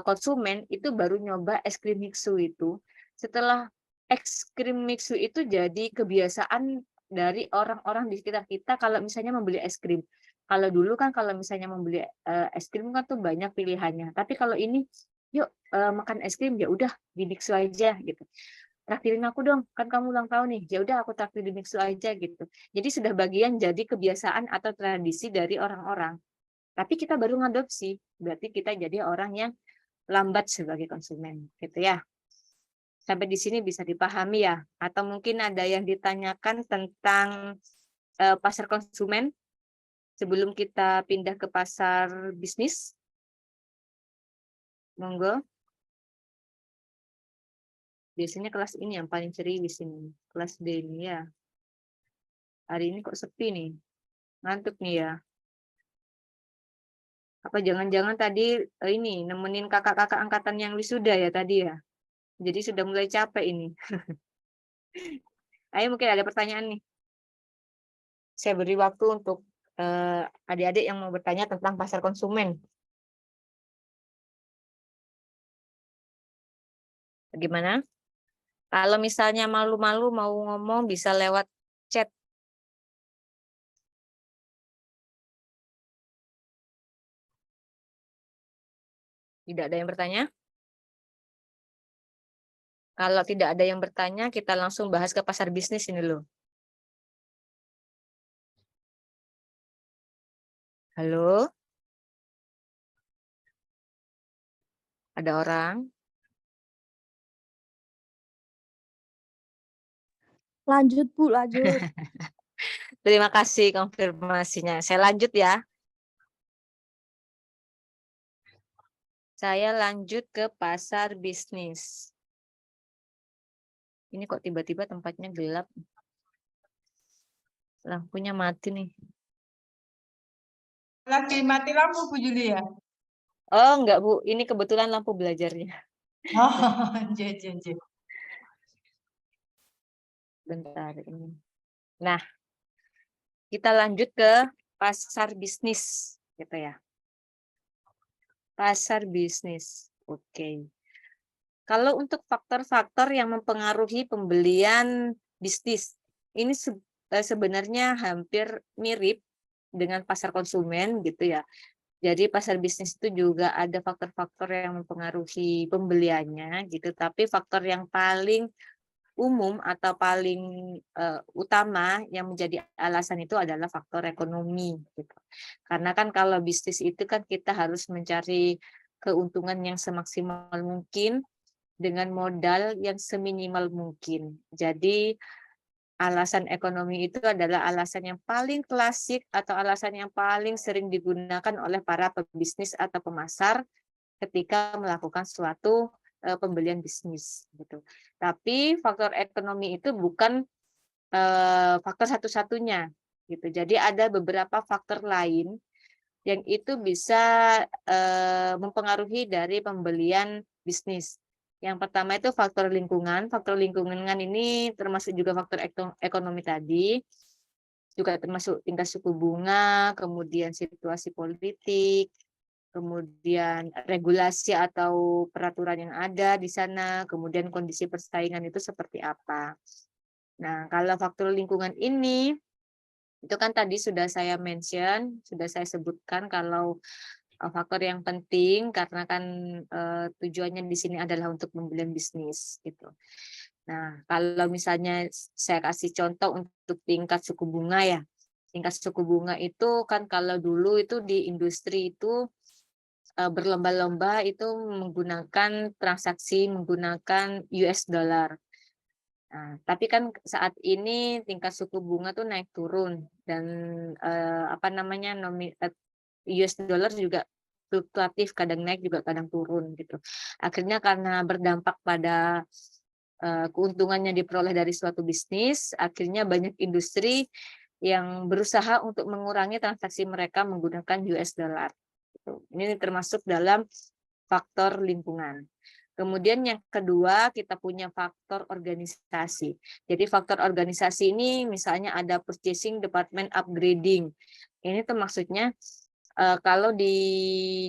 Speaker 1: konsumen itu baru nyoba es krim mixu itu. Setelah es krim mixu itu jadi kebiasaan dari orang-orang di sekitar kita kalau misalnya membeli es krim. Kalau dulu kan kalau misalnya membeli es krim kan tuh banyak pilihannya. Tapi kalau ini, yuk makan es krim ya udah di mixu aja gitu. Traktirin aku dong, kan kamu ulang tahun nih. Ya udah aku traktir di mixu aja gitu. Jadi sudah bagian jadi kebiasaan atau tradisi dari orang-orang. Tapi kita baru ngadopsi, berarti kita jadi orang yang lambat sebagai konsumen, gitu ya. Sampai di sini bisa dipahami ya? Atau mungkin ada yang ditanyakan tentang pasar konsumen sebelum kita pindah ke pasar bisnis? Monggo. Biasanya kelas ini yang paling serius ini, kelas D ini ya. Hari ini kok sepi nih, ngantuk nih ya. Apa jangan-jangan tadi ini nemenin kakak-kakak angkatan yang wisuda ya tadi ya? Jadi sudah mulai capek ini. Ayo mungkin ada pertanyaan nih. Saya beri waktu untuk adik-adik yang mau bertanya tentang pasar konsumen. Bagaimana? Kalau misalnya malu-malu mau ngomong bisa lewat chat. Tidak ada yang bertanya? Kalau tidak ada yang bertanya, kita langsung bahas ke pasar bisnis ini loh. Halo? Ada orang?
Speaker 2: Lanjut, Bu, lanjut.
Speaker 1: Terima kasih konfirmasinya. Saya lanjut ya. Saya lanjut ke pasar bisnis. Ini kok tiba-tiba tempatnya gelap. Lampunya mati nih.
Speaker 3: Lagi mati lampu Bu Julia.
Speaker 1: Oh, enggak, Bu. Ini kebetulan lampu belajarnya.
Speaker 3: Oh, je.
Speaker 1: Bentar ini. Nah, kita lanjut ke pasar bisnis, gitu ya. Pasar bisnis. Oke. Kalau untuk faktor-faktor yang mempengaruhi pembelian bisnis, ini sebenarnya hampir mirip dengan pasar konsumen gitu ya. Jadi pasar bisnis itu juga ada faktor-faktor yang mempengaruhi pembeliannya gitu, tapi faktor yang paling umum atau paling utama yang menjadi alasan itu adalah faktor ekonomi gitu. Karena kan kalau bisnis itu kan kita harus mencari keuntungan yang semaksimal mungkin dengan modal yang seminimal mungkin. Jadi alasan ekonomi itu adalah alasan yang paling klasik atau alasan yang paling sering digunakan oleh para pebisnis atau pemasar ketika melakukan suatu pembelian bisnis gitu. Tapi faktor ekonomi itu bukan faktor satu-satunya gitu. Jadi ada beberapa faktor lain yang itu bisa mempengaruhi dari pembelian bisnis. Yang pertama itu faktor lingkungan. Faktor lingkungan ini termasuk juga faktor ekonomi tadi, juga termasuk tingkat suku bunga, kemudian situasi politik, kemudian regulasi atau peraturan yang ada di sana, kemudian kondisi persaingan itu seperti apa. Nah, kalau faktor lingkungan ini, itu kan tadi sudah saya mention, sudah saya sebutkan kalau faktor yang penting karena kan tujuannya di sini adalah untuk pembelian bisnis gitu. Nah, kalau misalnya saya kasih contoh untuk tingkat suku bunga ya. Tingkat suku bunga itu kan kalau dulu itu di industri itu berlomba-lomba itu menggunakan transaksi menggunakan US dollar. Nah, tapi kan saat ini tingkat suku bunga tuh naik turun dan apa namanya US dollar juga fluktuatif, kadang naik juga kadang turun gitu. Akhirnya karena berdampak pada keuntungan yang diperoleh dari suatu bisnis, akhirnya banyak industri yang berusaha untuk mengurangi transaksi mereka menggunakan US dollar. Gitu. Ini termasuk dalam faktor lingkungan. Kemudian yang kedua kita punya faktor organisasi. Jadi faktor organisasi ini misalnya ada purchasing department upgrading. Ini tuh maksudnya kalau di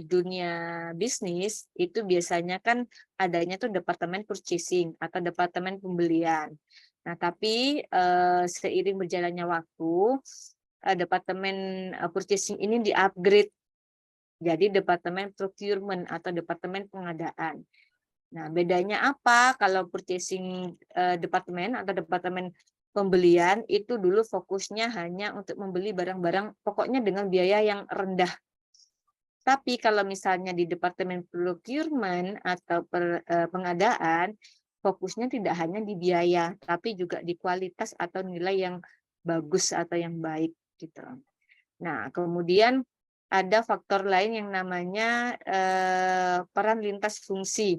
Speaker 1: dunia bisnis itu biasanya kan adanya tuh departemen purchasing atau departemen pembelian. Nah, tapi seiring berjalannya waktu departemen purchasing ini di-upgrade jadi departemen procurement atau departemen pengadaan. Nah, bedanya apa kalau purchasing department atau departemen pembelian itu dulu fokusnya hanya untuk membeli barang-barang pokoknya dengan biaya yang rendah. Tapi kalau misalnya di departemen procurement atau pengadaan, fokusnya tidak hanya di biaya, tapi juga di kualitas atau nilai yang bagus atau yang baik gitu. Nah, kemudian ada faktor lain yang namanya peran lintas fungsi.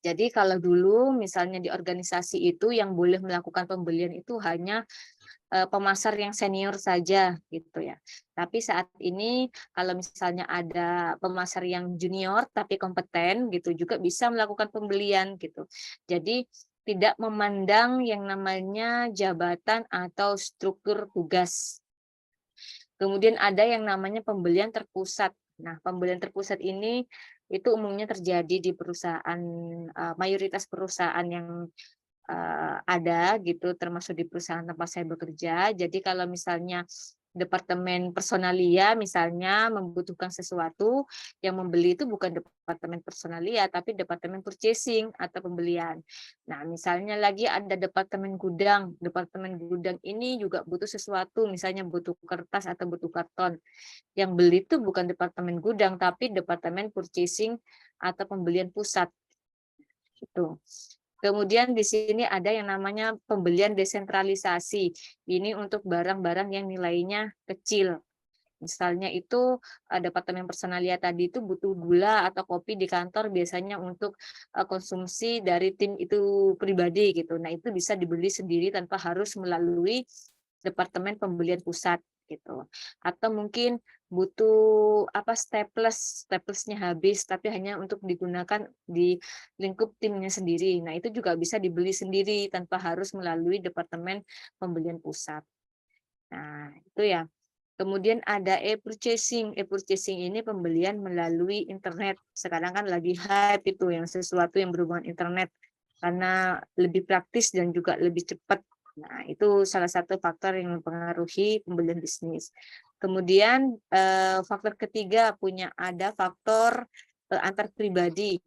Speaker 1: Jadi kalau dulu misalnya di organisasi itu yang boleh melakukan pembelian itu hanya pemasar yang senior saja gitu ya. Tapi saat ini kalau misalnya ada pemasar yang junior tapi kompeten gitu juga bisa melakukan pembelian gitu. Jadi tidak memandang yang namanya jabatan atau struktur tugas. Kemudian ada yang namanya pembelian terpusat. Nah, pembelian terpusat ini itu umumnya terjadi di perusahaan, mayoritas perusahaan yang ada gitu, termasuk di perusahaan tempat saya bekerja. Jadi kalau misalnya departemen personalia misalnya membutuhkan sesuatu, yang membeli itu bukan departemen personalia, tapi departemen purchasing atau pembelian. Nah, misalnya lagi ada departemen gudang ini juga butuh sesuatu, misalnya butuh kertas atau butuh karton. Yang beli itu bukan departemen gudang, tapi departemen purchasing atau pembelian pusat. Gitu. Kemudian di sini ada yang namanya pembelian desentralisasi. Ini untuk barang-barang yang nilainya kecil. Misalnya itu departemen personalia tadi itu butuh gula atau kopi di kantor biasanya untuk konsumsi dari tim itu pribadi gitu. Nah, itu bisa dibeli sendiri tanpa harus melalui departemen pembelian pusat gitu. Atau mungkin butuh staplesnya habis tapi hanya untuk digunakan di lingkup timnya sendiri. Nah, itu juga bisa dibeli sendiri tanpa harus melalui departemen pembelian pusat. Nah, itu ya. Kemudian ada e-purchasing. E-purchasing ini pembelian melalui internet. Sekarang kan lagi hype itu yang sesuatu yang berhubungan internet karena lebih praktis dan juga lebih cepat. Nah, itu salah satu faktor yang mempengaruhi pembelian bisnis. Kemudian faktor ketiga ada faktor antar pribadi.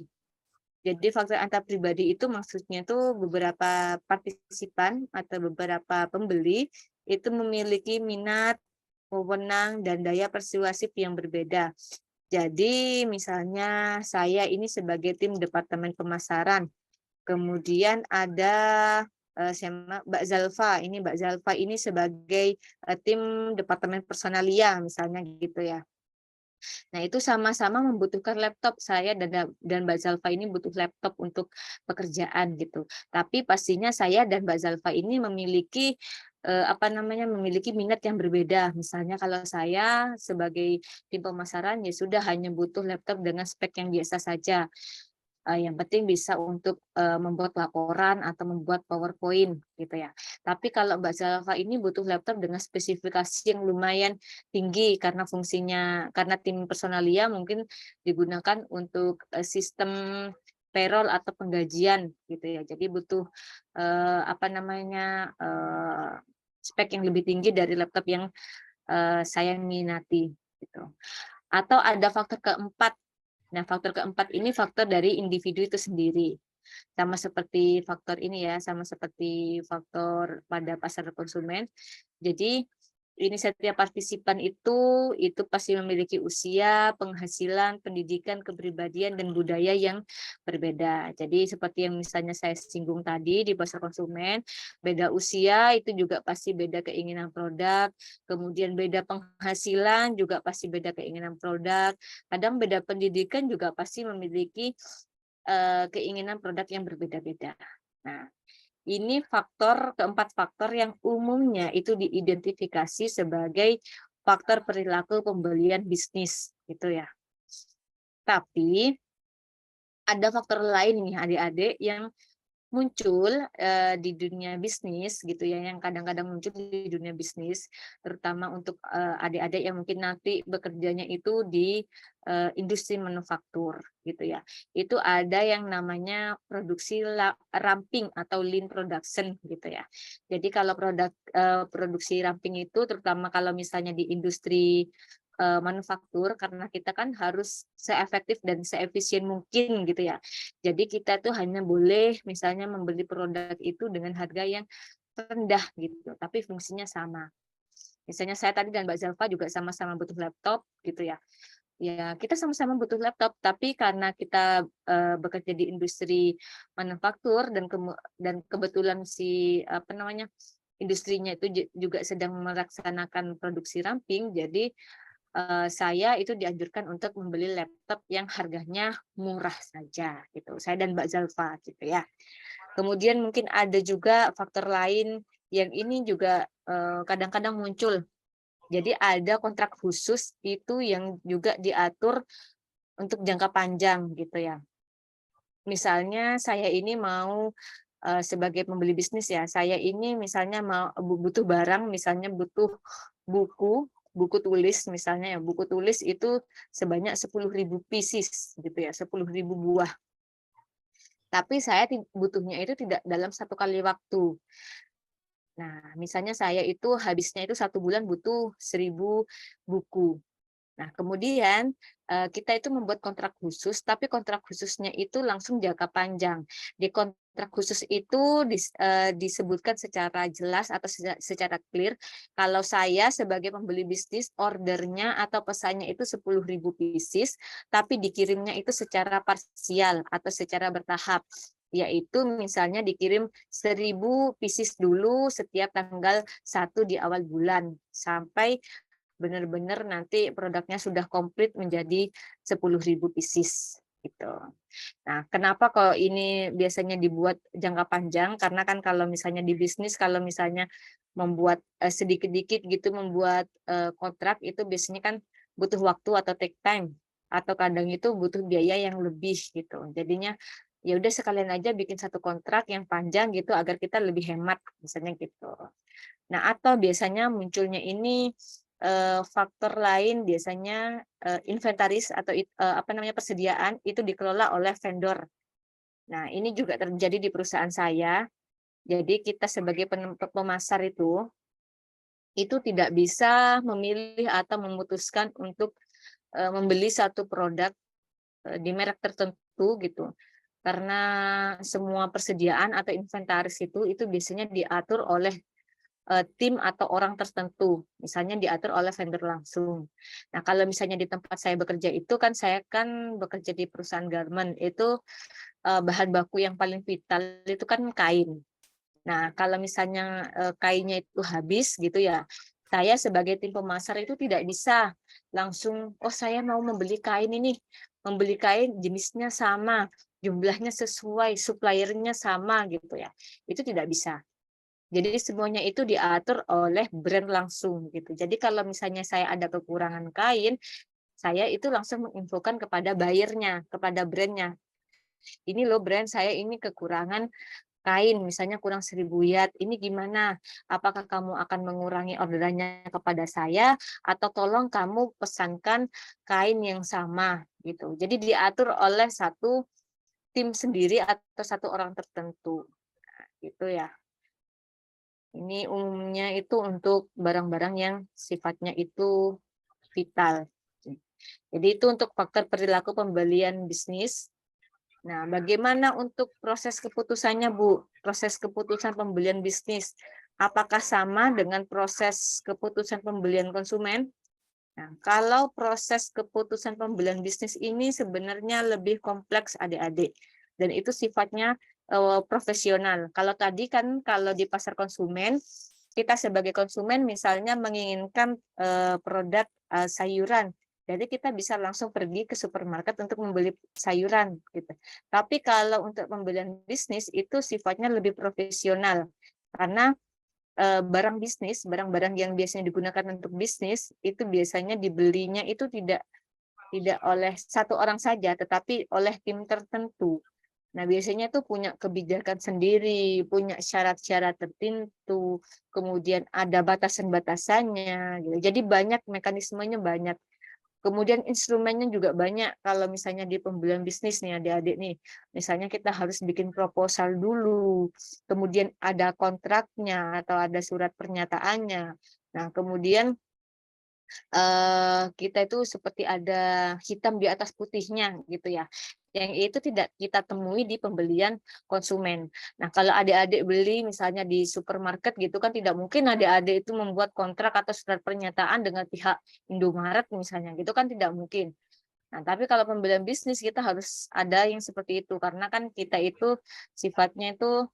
Speaker 1: Jadi faktor antar pribadi itu maksudnya itu beberapa partisipan atau beberapa pembeli itu memiliki minat, wewenang, dan daya persuasif yang berbeda. Jadi misalnya saya ini sebagai tim departemen pemasaran, kemudian ada Mbak Zalfa, Mbak Zalfa ini sebagai tim departemen personalia misalnya gitu ya. Nah, itu sama-sama membutuhkan laptop. Saya dan Mbak Zalfa ini butuh laptop untuk pekerjaan gitu. Tapi pastinya saya dan Mbak Zalfa ini memiliki memiliki minat yang berbeda. Misalnya kalau saya sebagai tim pemasaran ya sudah hanya butuh laptop dengan spek yang biasa saja. Yang penting bisa untuk membuat laporan atau membuat PowerPoint gitu ya. Tapi kalau Mbak Zalfa ini butuh laptop dengan spesifikasi yang lumayan tinggi karena tim personalia mungkin digunakan untuk sistem payroll atau penggajian gitu ya. Jadi butuh spek yang lebih tinggi dari laptop yang saya minati gitu. Atau ada faktor keempat. Nah, faktor keempat ini faktor dari individu itu sendiri. Sama seperti faktor pada pasar konsumen. Jadi ini setiap partisipan itu pasti memiliki usia, penghasilan, pendidikan, kepribadian, dan budaya yang berbeda. Jadi seperti yang misalnya saya singgung tadi di pasar konsumen, beda usia itu juga pasti beda keinginan produk, kemudian beda penghasilan juga pasti beda keinginan produk, kadang beda pendidikan juga pasti memiliki keinginan produk yang berbeda-beda. Nah, ini keempat faktor yang umumnya itu diidentifikasi sebagai faktor perilaku pembelian bisnis, gitu ya. Tapi ada faktor lain nih adik-adik yang muncul di dunia bisnis gitu ya, yang kadang-kadang muncul di dunia bisnis, terutama untuk adik-adik yang mungkin nanti bekerjanya itu di industri manufaktur gitu ya. Itu ada yang namanya produksi ramping atau lean production gitu ya. Jadi kalau produksi ramping itu terutama kalau misalnya di industri manufaktur, karena kita kan harus seefektif dan seefisien mungkin gitu ya. Jadi kita tuh hanya boleh misalnya membeli produk itu dengan harga yang rendah gitu, tapi fungsinya sama. Misalnya saya tadi dan Mbak Zalfa juga sama-sama butuh laptop gitu ya. Ya, kita sama-sama butuh laptop, tapi karena kita bekerja di industri manufaktur dan kebetulan industrinya itu juga sedang melaksanakan produksi ramping, jadi saya itu dianjurkan untuk membeli laptop yang harganya murah saja gitu. Saya dan Mbak Zalfa gitu ya. Kemudian mungkin ada juga faktor lain yang ini juga kadang-kadang muncul. Jadi ada kontrak khusus itu yang juga diatur untuk jangka panjang gitu ya. Misalnya saya ini mau sebagai pembeli bisnis ya, saya ini misalnya mau butuh barang, misalnya butuh buku tulis misalnya ya, buku tulis itu sebanyak 10.000 pieces gitu ya, 10.000 buah. Tapi saya butuhnya itu tidak dalam satu kali waktu. Nah, misalnya saya itu habisnya itu 1 bulan butuh 1.000 buku. Nah, kemudian kita itu membuat kontrak khusus, tapi kontrak khususnya itu langsung jangka panjang. Di kontrak khusus itu disebutkan secara jelas atau secara clear, kalau saya sebagai pembeli bisnis ordernya atau pesannya itu 10.000 pieces, tapi dikirimnya itu secara parsial atau secara bertahap. Yaitu misalnya dikirim 1.000 pieces dulu setiap tanggal 1 di awal bulan, sampai benar-benar nanti produknya sudah komplit menjadi 10.000 pieces gitu. Nah, kenapa kalau ini biasanya dibuat jangka panjang? Karena kan kalau misalnya di bisnis, kalau misalnya membuat sedikit-dikit gitu membuat kontrak itu biasanya kan butuh waktu atau take time, atau kadang itu butuh biaya yang lebih gitu. Jadinya ya udah sekalian aja bikin satu kontrak yang panjang gitu agar kita lebih hemat misalnya gitu. Nah, atau biasanya munculnya ini faktor lain biasanya inventaris atau apa namanya persediaan itu dikelola oleh vendor. Nah, ini juga terjadi di perusahaan saya. Jadi kita sebagai pemasar itu tidak bisa memilih atau memutuskan untuk membeli satu produk di merek tertentu gitu. Karena semua persediaan atau inventaris itu biasanya diatur oleh tim atau orang tertentu, misalnya diatur oleh vendor langsung. Nah, kalau misalnya di tempat saya bekerja itu kan saya kan bekerja di perusahaan garment, itu bahan baku yang paling vital itu kan kain. Nah, kalau misalnya kainnya itu habis gitu ya, saya sebagai tim pemasar itu tidak bisa langsung, oh saya mau membeli kain ini, membeli kain jenisnya sama, jumlahnya sesuai, suppliernya sama gitu ya. Itu tidak bisa. Jadi semuanya itu diatur oleh brand langsung gitu. Jadi kalau misalnya saya ada kekurangan kain, saya itu langsung menginfokan kepada buyernya, kepada brandnya. Ini loh brand saya ini kekurangan kain, misalnya kurang 1.000 yard. Ini gimana? Apakah kamu akan mengurangi orderannya kepada saya atau tolong kamu pesankan kain yang sama gitu. Jadi diatur oleh satu tim sendiri atau satu orang tertentu. Nah, gitu ya. Ini umumnya itu untuk barang-barang yang sifatnya itu vital. Jadi itu untuk faktor perilaku pembelian bisnis. Nah, bagaimana untuk proses keputusannya, Bu? Proses keputusan pembelian bisnis. Apakah sama dengan proses keputusan pembelian konsumen? Nah, kalau proses keputusan pembelian bisnis ini sebenarnya lebih kompleks adik-adik. Dan itu sifatnya profesional. Kalau tadi kan kalau di pasar konsumen, kita sebagai konsumen misalnya menginginkan produk sayuran. Jadi kita bisa langsung pergi ke supermarket untuk membeli sayuran gitu. Tapi kalau untuk pembelian bisnis itu sifatnya lebih profesional. Karena barang bisnis, barang-barang yang biasanya digunakan untuk bisnis itu biasanya dibelinya itu tidak oleh satu orang saja, tetapi oleh tim tertentu. Nah, biasanya tuh punya kebijakan sendiri, punya syarat-syarat tertentu, kemudian ada batasan-batasannya. Gitu. Jadi banyak mekanismenya banyak. Kemudian instrumennya juga banyak. Kalau misalnya di pembelian bisnis nih adik-adik nih, misalnya kita harus bikin proposal dulu, kemudian ada kontraknya atau ada surat pernyataannya. Nah, kemudian kita itu seperti ada hitam di atas putihnya gitu ya. Yang itu tidak kita temui di pembelian konsumen. Nah, kalau adik-adik beli misalnya di supermarket gitu kan tidak mungkin adik-adik itu membuat kontrak atau surat pernyataan dengan pihak Indomaret misalnya, gitu kan tidak mungkin. Nah, tapi kalau pembelian bisnis kita harus ada yang seperti itu karena kan kita itu sifatnya itu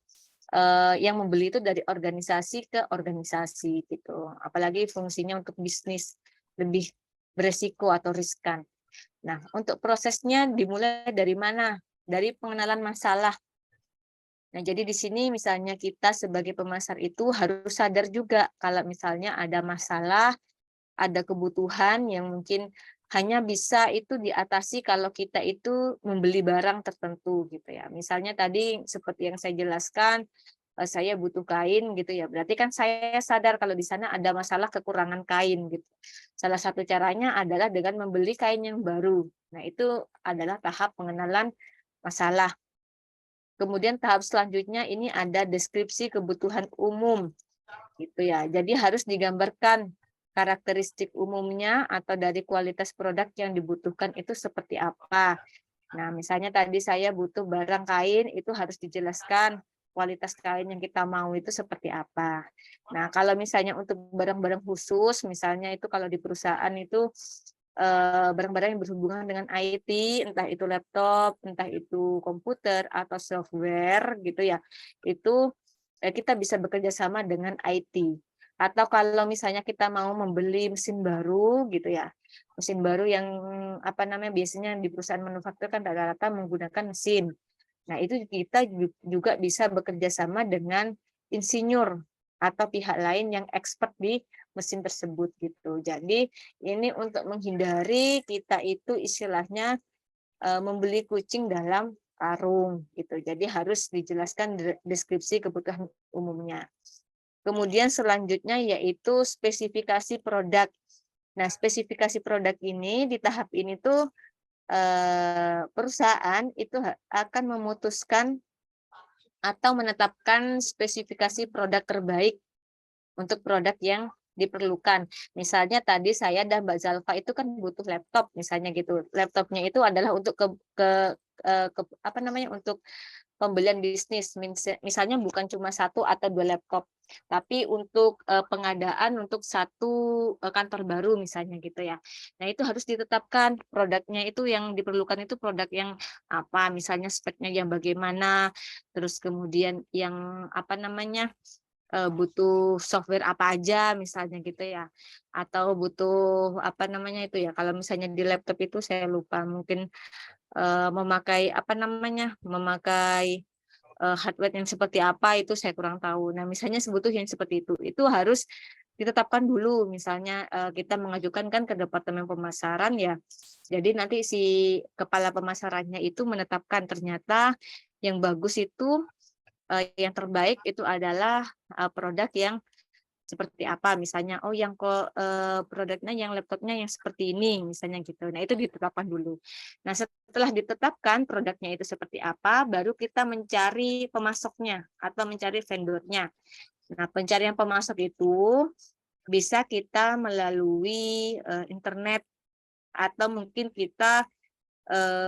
Speaker 1: yang membeli itu dari organisasi ke organisasi gitu. Apalagi fungsinya untuk bisnis lebih beresiko atau riskan. Nah, untuk prosesnya dimulai dari mana? Dari pengenalan masalah. Nah, jadi di sini misalnya kita sebagai pemasar itu harus sadar juga kalau misalnya ada masalah, ada kebutuhan yang mungkin hanya bisa itu diatasi kalau kita itu membeli barang tertentu gitu ya. Misalnya tadi seperti yang saya jelaskan, saya butuh kain gitu ya. Berarti kan saya sadar kalau di sana ada masalah kekurangan kain gitu. Salah satu caranya adalah dengan membeli kain yang baru. Nah, itu adalah tahap pengenalan masalah. Kemudian tahap selanjutnya ini ada deskripsi kebutuhan umum gitu ya. Jadi harus digambarkan karakteristik umumnya atau dari kualitas produk yang dibutuhkan itu seperti apa. Nah, misalnya tadi saya butuh barang kain, itu harus dijelaskan kualitas kain yang kita mau itu seperti apa. Nah, kalau misalnya untuk barang-barang khusus, misalnya itu kalau di perusahaan itu barang-barang yang berhubungan dengan IT, entah itu laptop, entah itu komputer atau software gitu ya, itu kita bisa bekerja sama dengan IT. Atau kalau misalnya kita mau membeli mesin baru gitu ya, mesin baru yang apa namanya biasanya di perusahaan manufaktur kan rata-rata menggunakan mesin. Nah, itu kita juga bisa bekerja sama dengan insinyur atau pihak lain yang expert di mesin tersebut gitu. Jadi ini untuk menghindari kita itu istilahnya membeli kucing dalam karung gitu. Jadi harus dijelaskan deskripsi kebutuhan umumnya. Kemudian selanjutnya yaitu spesifikasi produk. Nah, spesifikasi produk ini di tahap ini tuh perusahaan itu akan memutuskan atau menetapkan spesifikasi produk terbaik untuk produk yang diperlukan. Misalnya tadi saya dan Mbak Zalfa itu kan butuh laptop misalnya gitu. Laptopnya itu adalah untuk apa namanya untuk pembelian bisnis. Misalnya bukan cuma satu atau dua laptop, tapi untuk pengadaan untuk satu kantor baru misalnya gitu ya. Nah, itu harus ditetapkan produknya itu yang diperlukan itu produk yang apa, misalnya speknya yang bagaimana, terus kemudian yang apa namanya butuh software apa aja misalnya gitu ya, atau butuh apa namanya itu ya, kalau misalnya di laptop itu saya lupa mungkin memakai apa namanya, memakai hardware yang seperti apa itu saya kurang tahu. Nah, misalnya sebutuh yang seperti itu harus ditetapkan dulu. Misalnya kita mengajukan kan ke Departemen Pemasaran ya. Jadi nanti si kepala pemasarannya itu menetapkan ternyata yang bagus itu yang terbaik itu adalah produk yang seperti apa misalnya, oh yang produknya yang laptopnya yang seperti ini misalnya gitu. Nah, itu ditetapkan dulu. Nah, setelah ditetapkan produknya itu seperti apa, baru kita mencari pemasoknya atau mencari vendornya. Nah, pencarian pemasok itu bisa kita melalui internet atau mungkin kita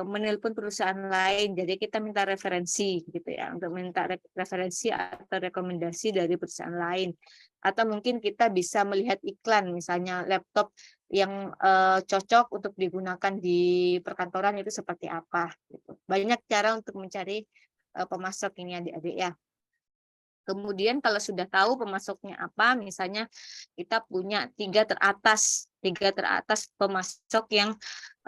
Speaker 1: menelpon perusahaan lain. Jadi kita minta referensi gitu ya, untuk minta referensi atau rekomendasi dari perusahaan lain. Atau mungkin kita bisa melihat iklan, misalnya laptop yang cocok untuk digunakan di perkantoran itu seperti apa. Gitu. Banyak cara untuk mencari pemasok ini adik-adik ya. Kemudian kalau sudah tahu pemasoknya apa, misalnya kita punya tiga teratas pemasok yang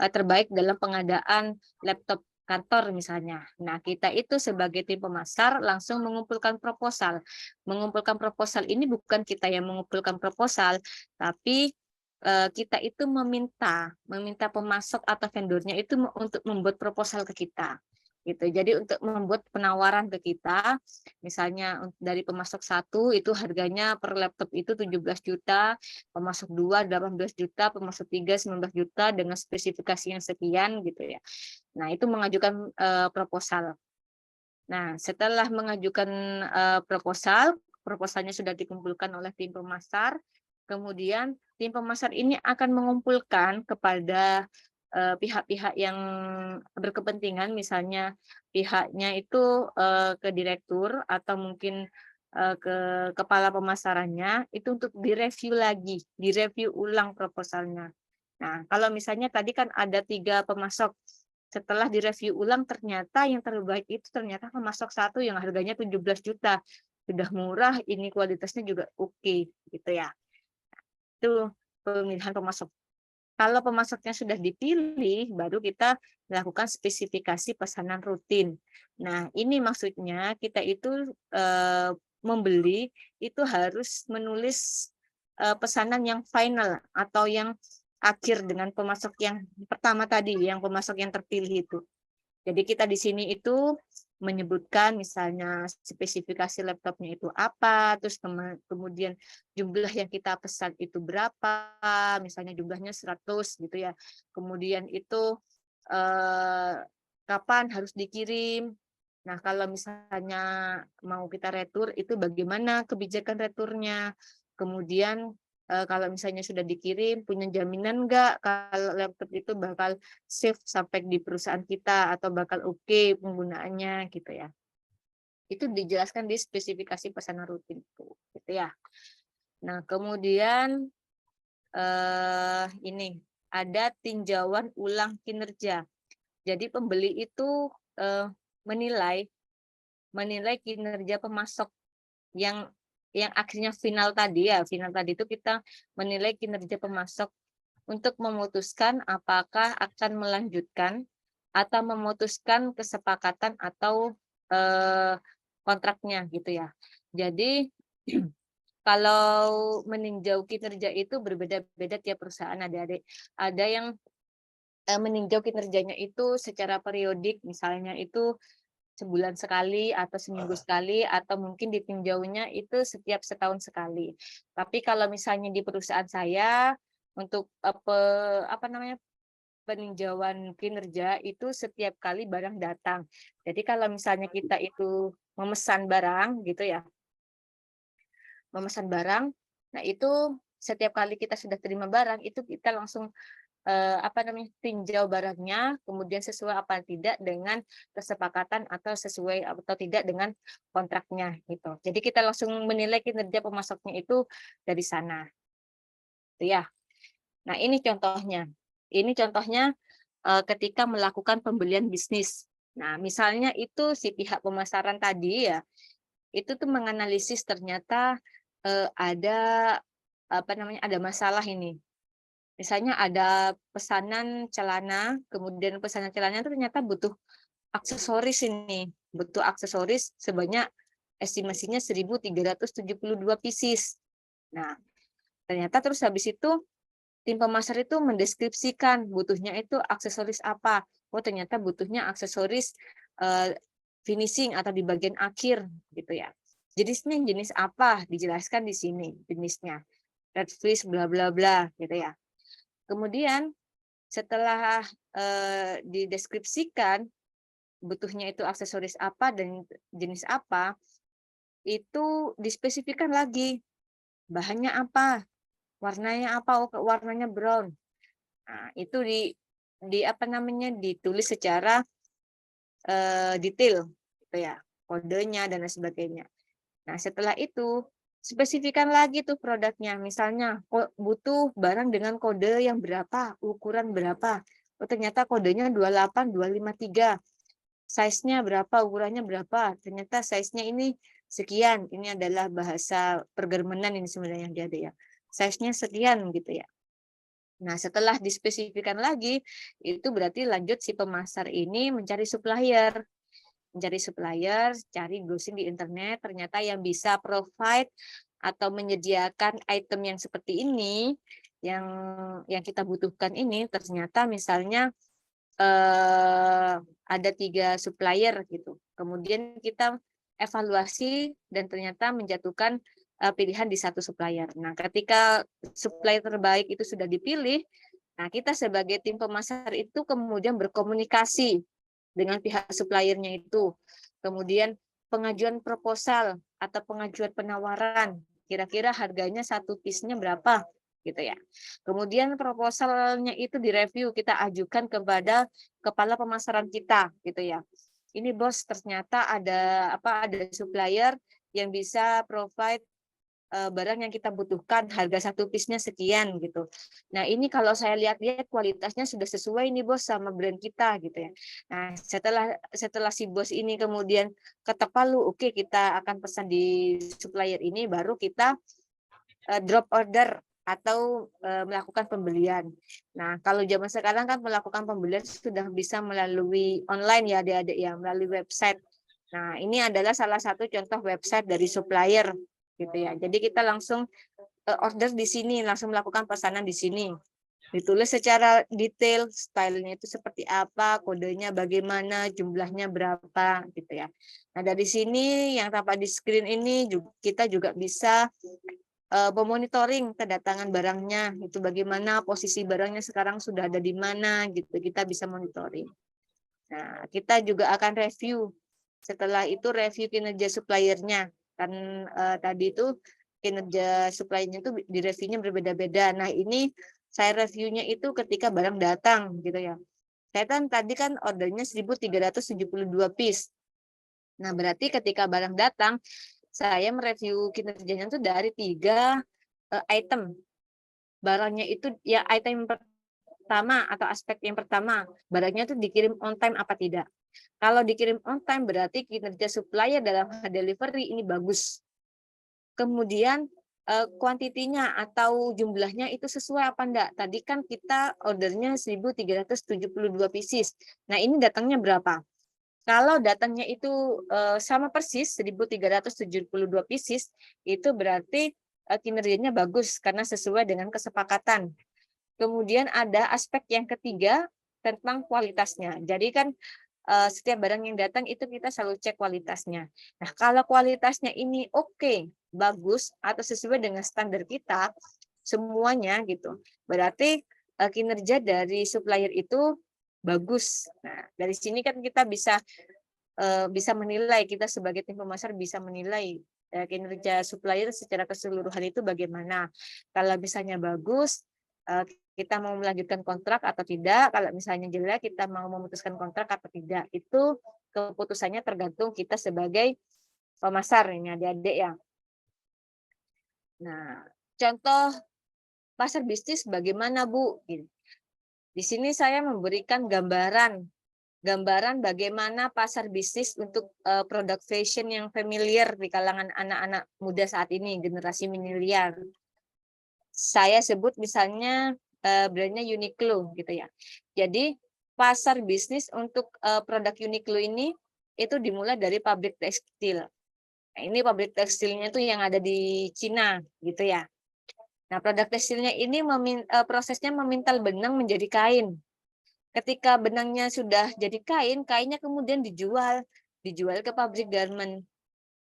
Speaker 1: terbaik dalam pengadaan laptop kantor misalnya. Nah, kita itu sebagai tim pemasar langsung mengumpulkan proposal. Mengumpulkan proposal ini bukan kita yang mengumpulkan proposal, tapi kita itu meminta pemasok atau vendornya itu untuk membuat proposal ke kita. Gitu. Jadi untuk membuat penawaran ke kita, misalnya dari pemasok 1 itu harganya per laptop itu 17 juta, pemasok 2 18 juta, pemasok 3 19 juta dengan spesifikasi yang sekian gitu ya. Nah, itu mengajukan proposal. Nah, setelah mengajukan proposalnya sudah dikumpulkan oleh tim pemasar, kemudian tim pemasar ini akan mengumpulkan kepada pihak-pihak yang berkepentingan, misalnya pihaknya itu ke direktur atau mungkin ke kepala pemasarannya, itu untuk direview lagi, direview ulang proposalnya. Nah, kalau misalnya tadi kan ada 3 pemasok, setelah direview ulang ternyata yang terbaik itu ternyata pemasok 1 yang harganya 17 juta. Sudah murah, ini kualitasnya juga oke, gitu ya. Itu pemilihan pemasok. Kalau pemasoknya sudah dipilih, baru kita melakukan spesifikasi pesanan rutin. Nah, ini maksudnya kita itu membeli itu harus menulis pesanan yang final atau yang akhir dengan pemasok yang pertama tadi, yang pemasok yang terpilih itu. Jadi kita di sini itu menyebutkan misalnya spesifikasi laptopnya itu apa, terus kemudian jumlah yang kita pesan itu berapa, misalnya jumlahnya 100 gitu ya. Kemudian itu kapan harus dikirim. Nah, kalau misalnya mau kita retur itu bagaimana kebijakan returnya. Kemudian kalau misalnya sudah dikirim, punya jaminan nggak kalau laptop itu bakal safe sampai di perusahaan kita atau bakal oke penggunaannya gitu ya. Itu dijelaskan di spesifikasi pesanan rutin itu, gitu ya. Nah, kemudian ini ada tinjauan ulang kinerja. Jadi pembeli itu menilai kinerja pemasok yang akhirnya final tadi ya, final tadi itu kita menilai kinerja pemasok untuk memutuskan apakah akan melanjutkan atau memutuskan kesepakatan atau kontraknya gitu ya. Jadi kalau meninjau kinerja itu berbeda-beda tiap perusahaan, adik-adik. Ada yang meninjau kinerjanya itu secara periodik, misalnya itu sebulan sekali atau seminggu sekali atau mungkin ditinjaunya itu setiap setahun sekali. Tapi kalau misalnya di perusahaan saya untuk peninjauan kinerja itu setiap kali barang datang. Jadi kalau misalnya kita itu memesan barang gitu ya, memesan barang, nah itu setiap kali kita sudah terima barang itu kita langsung tinjau barangnya, kemudian sesuai apa tidak dengan kesepakatan atau sesuai atau tidak dengan kontraknya gitu. Jadi kita langsung menilai kinerja pemasoknya itu dari sana. Gitu ya. Nah, ini contohnya. Ini contohnya ketika melakukan pembelian bisnis. Nah, misalnya itu si pihak pemasaran tadi ya, itu tuh menganalisis ternyata ada ada masalah ini. Misalnya ada pesanan celana, kemudian pesanan celana itu ternyata butuh aksesoris ini, butuh aksesoris sebanyak estimasinya 1.372 pieces. Nah, ternyata terus habis itu tim pemasar itu mendeskripsikan butuhnya itu aksesoris apa. Oh, ternyata butuhnya aksesoris finishing atau di bagian akhir gitu ya. Jenisnya jenis apa? Dijelaskan di sini jenisnya. Red fish bla bla bla gitu ya. Kemudian setelah dideskripsikan butuhnya itu aksesoris apa dan jenis apa, itu dispesifikan lagi bahannya apa, warnanya apa, oh warnanya brown. Nah, itu ditulis secara detail gitu ya, kodenya dan lain sebagainya. Nah, setelah itu spesifikan lagi tuh produknya. Misalnya butuh barang dengan kode yang berapa, ukuran berapa. Oh, ternyata kodenya 28, 253. Size-nya berapa, ukurannya berapa. Ternyata size-nya ini sekian. Ini adalah bahasa pergermenan ini sebenarnya yang dia ada ya. Size-nya sekian gitu ya. Nah, setelah dispesifikan lagi, itu berarti lanjut si pemasar ini mencari supplier. Mencari supplier, cari browsing di internet, ternyata yang bisa provide atau menyediakan item yang seperti ini, yang kita butuhkan ini, ternyata misalnya ada 3 supplier gitu. Kemudian kita evaluasi dan ternyata menjatuhkan pilihan di satu supplier. Nah, ketika supplier terbaik itu sudah dipilih, nah kita sebagai tim pemasar itu kemudian berkomunikasi dengan pihak suppliernya itu. Kemudian pengajuan proposal atau pengajuan penawaran, kira-kira harganya satu piece-nya berapa gitu ya. Kemudian proposalnya itu direview, kita ajukan kepada kepala pemasaran kita gitu ya. Ini bos, ternyata ada supplier yang bisa provide barang yang kita butuhkan, harga satu piece-nya sekian gitu. Nah, ini kalau saya lihat-lihat kualitasnya sudah sesuai nih bos sama brand kita gitu ya. Nah, setelah si bos ini kemudian ketok palu, oke kita akan pesan di supplier ini, baru kita drop order atau melakukan pembelian. Nah, kalau zaman sekarang kan melakukan pembelian sudah bisa melalui online ya adik-adik ya, melalui website. Nah, ini adalah salah satu contoh website dari supplier gitu ya. Jadi kita langsung order di sini, langsung melakukan pesanan di sini. Ditulis secara detail, stylenya itu seperti apa, kodenya bagaimana, jumlahnya berapa, gitu ya. Nah, dari sini yang tampak di screen ini kita juga bisa memonitoring kedatangan barangnya, itu bagaimana posisi barangnya sekarang sudah ada di mana, gitu. Kita bisa monitoring. Nah, kita juga akan review. Setelah itu review kinerja suppliernya. Kan tadi itu kinerja suppliernya itu di reviewnya berbeda-beda. Nah, ini saya reviewnya itu ketika barang datang gitu ya. Saya kan tadi kan ordernya 1.372 piece. Nah, berarti ketika barang datang, saya mereview kinerjanya itu dari 3 item. Barangnya itu ya item pertama atau aspek yang pertama, barangnya itu dikirim on time apa tidak. Kalau dikirim on time berarti kinerja supplier dalam delivery ini bagus. Kemudian kuantitinya atau jumlahnya itu sesuai apa enggak? Tadi kan kita ordernya 1.372 pieces. Nah, ini datangnya berapa? Kalau datangnya itu sama persis 1.372 pieces, itu berarti kinerjanya bagus karena sesuai dengan kesepakatan. Kemudian ada aspek yang ketiga tentang kualitasnya. Jadi kan setiap barang yang datang itu kita selalu cek kualitasnya. Nah, kalau kualitasnya ini oke, bagus atau sesuai dengan standar kita semuanya gitu. Berarti kinerja dari supplier itu bagus. Nah, dari sini kan kita bisa menilai, kita sebagai tim pemasar bisa menilai kinerja supplier secara keseluruhan itu bagaimana. Kalau misalnya bagus, kita mau melanjutkan kontrak atau tidak. Kalau misalnya jelek, kita mau memutuskan kontrak atau tidak. Itu keputusannya tergantung kita sebagai pemasar ini adik-adik ya. Nah, contoh pasar bisnis bagaimana Bu? Di sini saya memberikan gambaran bagaimana pasar bisnis untuk produk fashion yang familiar di kalangan anak-anak muda saat ini, generasi milenial. Saya sebut misalnya brandnya Uniqlo gitu ya. Jadi pasar bisnis untuk produk Uniqlo ini itu dimulai dari pabrik tekstil. Nah, ini pabrik tekstilnya itu yang ada di Cina gitu ya. Nah, produk tekstilnya ini prosesnya memintal benang menjadi kain. Ketika benangnya sudah jadi kain, kainnya kemudian dijual ke pabrik garment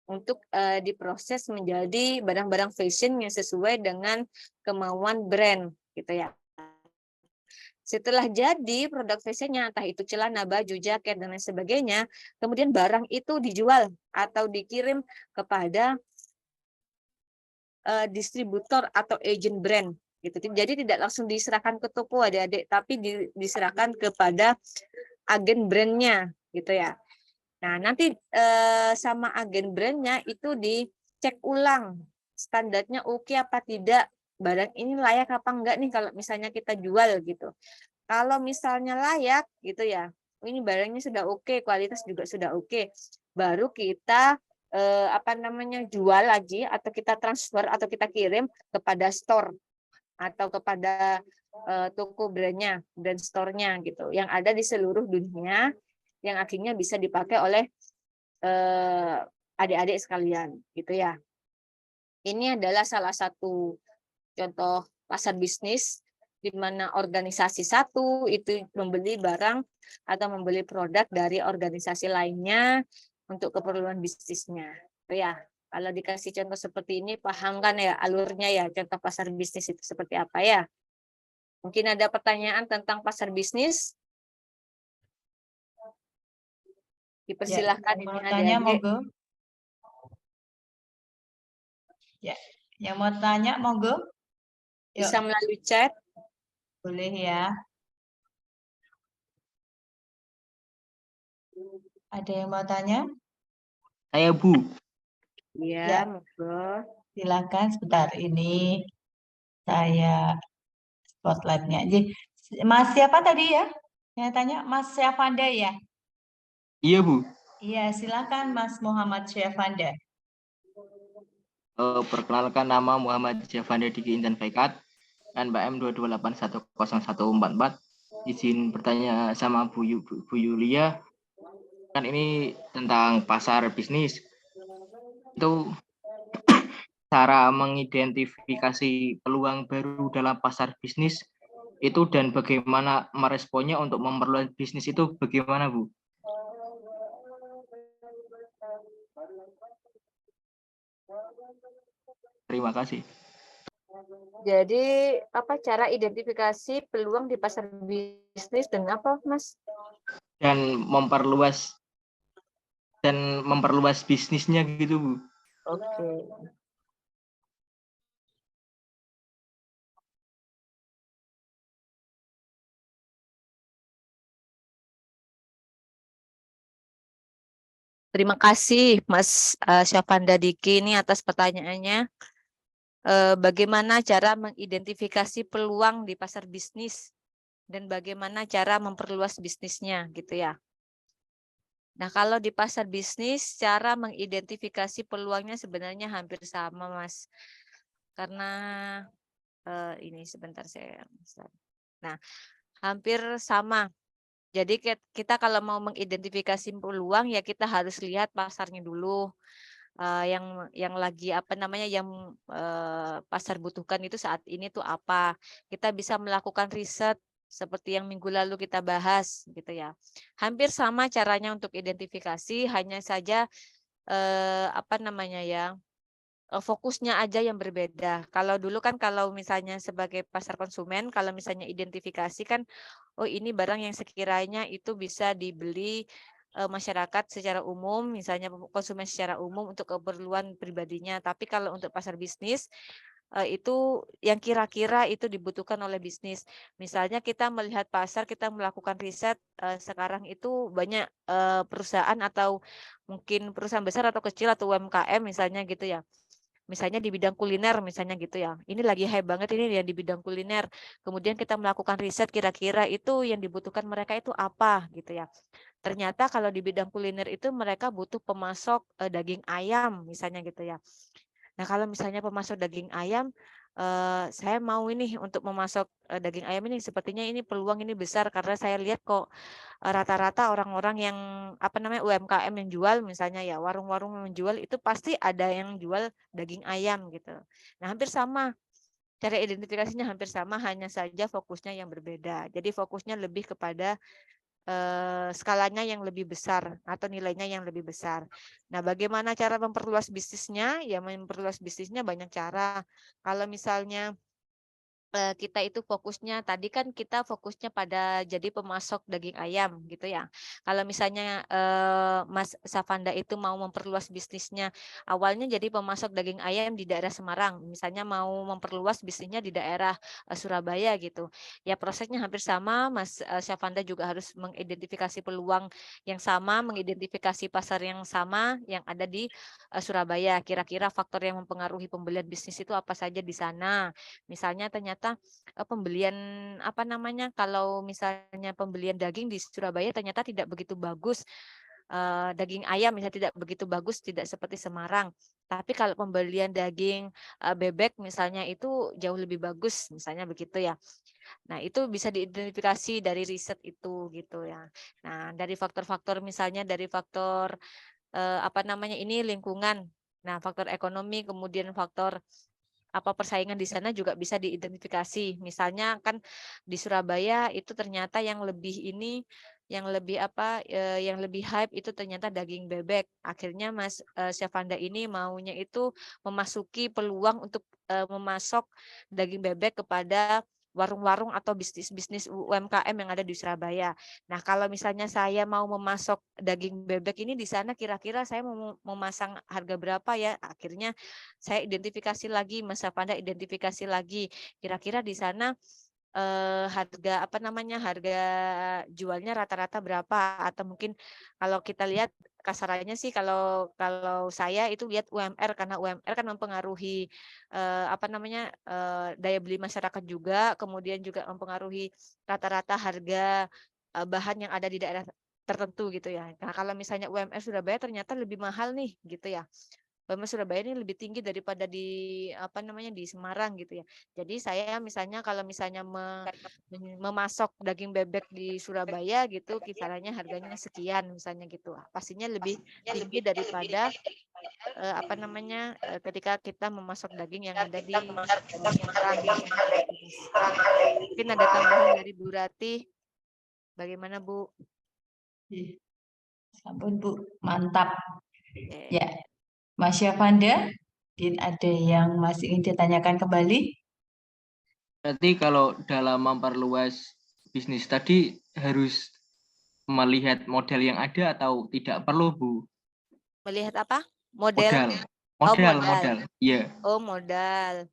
Speaker 1: untuk diproses menjadi barang-barang fashion yang sesuai dengan kemauan brand gitu ya. Setelah jadi produk fashionnya, entah itu celana, baju, jaket, dan lain sebagainya, kemudian barang itu dijual atau dikirim kepada distributor atau agent brand. Gitu. Jadi tidak langsung diserahkan ke toko adik-adik, tapi diserahkan kepada agen brandnya, gitu ya. Nah, nanti sama agen brandnya itu dicek ulang standarnya oke apa tidak, barang ini layak apa enggak nih kalau misalnya kita jual gitu. Kalau misalnya layak gitu ya, ini barangnya sudah oke, kualitas juga sudah oke, baru kita jual lagi atau kita transfer atau kita kirim kepada store atau kepada toko brandnya, brand store-nya gitu, yang ada di seluruh dunia, yang akhirnya bisa dipakai oleh adik-adik sekalian gitu ya. Ini adalah salah satu contoh pasar bisnis di mana organisasi satu itu membeli barang atau membeli produk dari organisasi lainnya untuk keperluan bisnisnya. Ya, kalau dikasih contoh seperti ini paham kan ya alurnya ya, contoh pasar bisnis itu seperti apa ya? Mungkin ada pertanyaan tentang pasar bisnis? Dipersilahkan
Speaker 3: Mau
Speaker 1: ini
Speaker 3: tanya
Speaker 1: adik-adik.
Speaker 3: monggo. Ya, yang mau tanya monggo. Yuk,
Speaker 1: Bisa melalui chat.
Speaker 3: boleh ya. Ada yang mau tanya?
Speaker 4: Saya Bu.
Speaker 1: Iya,
Speaker 3: Ya.
Speaker 1: monggo.
Speaker 3: Silakan sebentar ini saya spotlightnya aja. Mas siapa tadi ya? Yang tanya Mas Syafanda ya?
Speaker 4: Iya Bu.
Speaker 3: Iya, silakan Mas Muhammad Syafanda.
Speaker 4: Perkenalkan nama Muhammad Syafanda Diki Intan Faikat, NPM 228100144. Izin bertanya sama Bu Yulia. Kan ini tentang pasar bisnis. Itu cara mengidentifikasi peluang baru dalam pasar bisnis itu dan bagaimana meresponnya untuk memperluas bisnis itu bagaimana, Bu? Terima kasih.
Speaker 1: Jadi apa cara identifikasi peluang di pasar bisnis dan apa, Mas?
Speaker 4: Dan memperluas bisnisnya gitu, Bu.
Speaker 1: Oke. Terima kasih Mas Syafanda Diki ini atas pertanyaannya. Bagaimana cara mengidentifikasi peluang di pasar bisnis dan bagaimana cara memperluas bisnisnya gitu ya. Nah, kalau di pasar bisnis cara mengidentifikasi peluangnya sebenarnya hampir sama, Mas. Karena ini sebentar saya. Nah, hampir sama. Jadi kita kalau mau mengidentifikasi peluang ya kita harus lihat pasarnya dulu. Yang lagi apa namanya yang pasar butuhkan itu saat ini tuh apa. Kita bisa melakukan riset seperti yang minggu lalu kita bahas gitu ya. Hampir sama caranya untuk identifikasi, hanya saja apa namanya ya fokusnya aja yang berbeda. Kalau dulu kan kalau misalnya sebagai pasar konsumen, kalau misalnya identifikasi kan, oh ini barang yang sekiranya itu bisa dibeli masyarakat secara umum, misalnya konsumen secara umum untuk keperluan pribadinya. Tapi kalau untuk pasar bisnis, itu yang kira-kira itu dibutuhkan oleh bisnis. Misalnya kita melihat pasar, kita melakukan riset, sekarang itu banyak perusahaan atau mungkin perusahaan besar atau kecil atau UMKM misalnya gitu ya. Misalnya di bidang kuliner misalnya gitu ya. Ini lagi hype banget ini yang di bidang kuliner. Kemudian kita melakukan riset kira-kira itu yang dibutuhkan mereka itu apa gitu ya. Ternyata kalau di bidang kuliner itu mereka butuh pemasok daging ayam misalnya gitu ya. Nah, kalau misalnya pemasok daging ayam, saya mau ini untuk memasok daging ayam ini sepertinya ini peluang ini besar karena saya lihat kok rata-rata orang-orang yang apa namanya UMKM yang jual misalnya ya warung-warung yang menjual itu pasti ada yang jual daging ayam gitu. Nah, hampir sama. Cara identifikasinya hampir sama, hanya saja fokusnya yang berbeda. Jadi fokusnya lebih kepada skalanya yang lebih besar atau nilainya yang lebih besar. Nah, bagaimana cara memperluas bisnisnya? Ya, memperluas bisnisnya banyak cara. Kalau misalnya kita itu fokusnya tadi kan kita fokusnya pada jadi pemasok daging ayam gitu ya. Kalau misalnya Mas Safanda itu mau memperluas bisnisnya, awalnya jadi pemasok daging ayam di daerah Semarang, misalnya mau memperluas bisnisnya di daerah Surabaya gitu. Ya prosesnya hampir sama, Mas Safanda juga harus mengidentifikasi peluang yang sama, mengidentifikasi pasar yang sama yang ada di Surabaya. Kira-kira faktor yang mempengaruhi pembelian bisnis itu apa saja di sana. Misalnya ternyata pembelian apa namanya, kalau misalnya pembelian daging di Surabaya ternyata tidak begitu bagus, daging ayam misalnya tidak begitu bagus, tidak seperti Semarang. Tapi kalau pembelian daging bebek misalnya itu jauh lebih bagus, misalnya begitu ya. Nah, itu bisa diidentifikasi dari riset itu gitu ya. Nah, dari faktor-faktor misalnya dari faktor apa namanya ini lingkungan. Nah, faktor ekonomi kemudian faktor apa persaingan di sana juga bisa diidentifikasi. Misalnya kan di Surabaya itu ternyata yang lebih ini yang lebih apa yang lebih hype itu ternyata daging bebek. Akhirnya Mas Syafanda ini maunya itu memasuki peluang untuk memasok daging bebek kepada warung-warung atau bisnis-bisnis UMKM yang ada di Surabaya. Nah, kalau misalnya saya mau memasok daging bebek ini di sana kira-kira saya mau memasang harga berapa ya? Akhirnya saya identifikasi lagi, Mas Safanda identifikasi lagi. Kira-kira di sana harga apa namanya, harga jualnya rata-rata berapa atau mungkin kalau kita lihat kasarannya sih kalau kalau saya itu lihat UMR karena UMR kan mempengaruhi apa namanya, daya beli masyarakat juga, kemudian juga mempengaruhi rata-rata harga bahan yang ada di daerah tertentu gitu ya. Nah, kalau misalnya UMR Surabaya ternyata lebih mahal nih gitu ya. UMR Surabaya ini lebih tinggi daripada di apa namanya di Semarang gitu ya. Jadi saya misalnya kalau misalnya memasok daging bebek di Surabaya gitu kisarannya harganya sekian misalnya gitu. Pastinya lebih tinggi daripada apa namanya ketika kita memasok daging yang ada di sentra misalnya gitu. Mungkin ada tambahan dari Bu Rati. Bagaimana Bu?
Speaker 3: Ih, Sampun Bu, mantap.
Speaker 1: Oke.
Speaker 3: Ya, Mas Syafanda, mungkin ada yang masih ingin ditanyakan kembali?
Speaker 4: Berarti kalau dalam memperluas bisnis tadi harus melihat model yang ada atau tidak perlu, Bu?
Speaker 1: Melihat apa? Model?
Speaker 4: Modal.
Speaker 1: Oh,
Speaker 4: Modal. Iya.
Speaker 1: Oh, modal.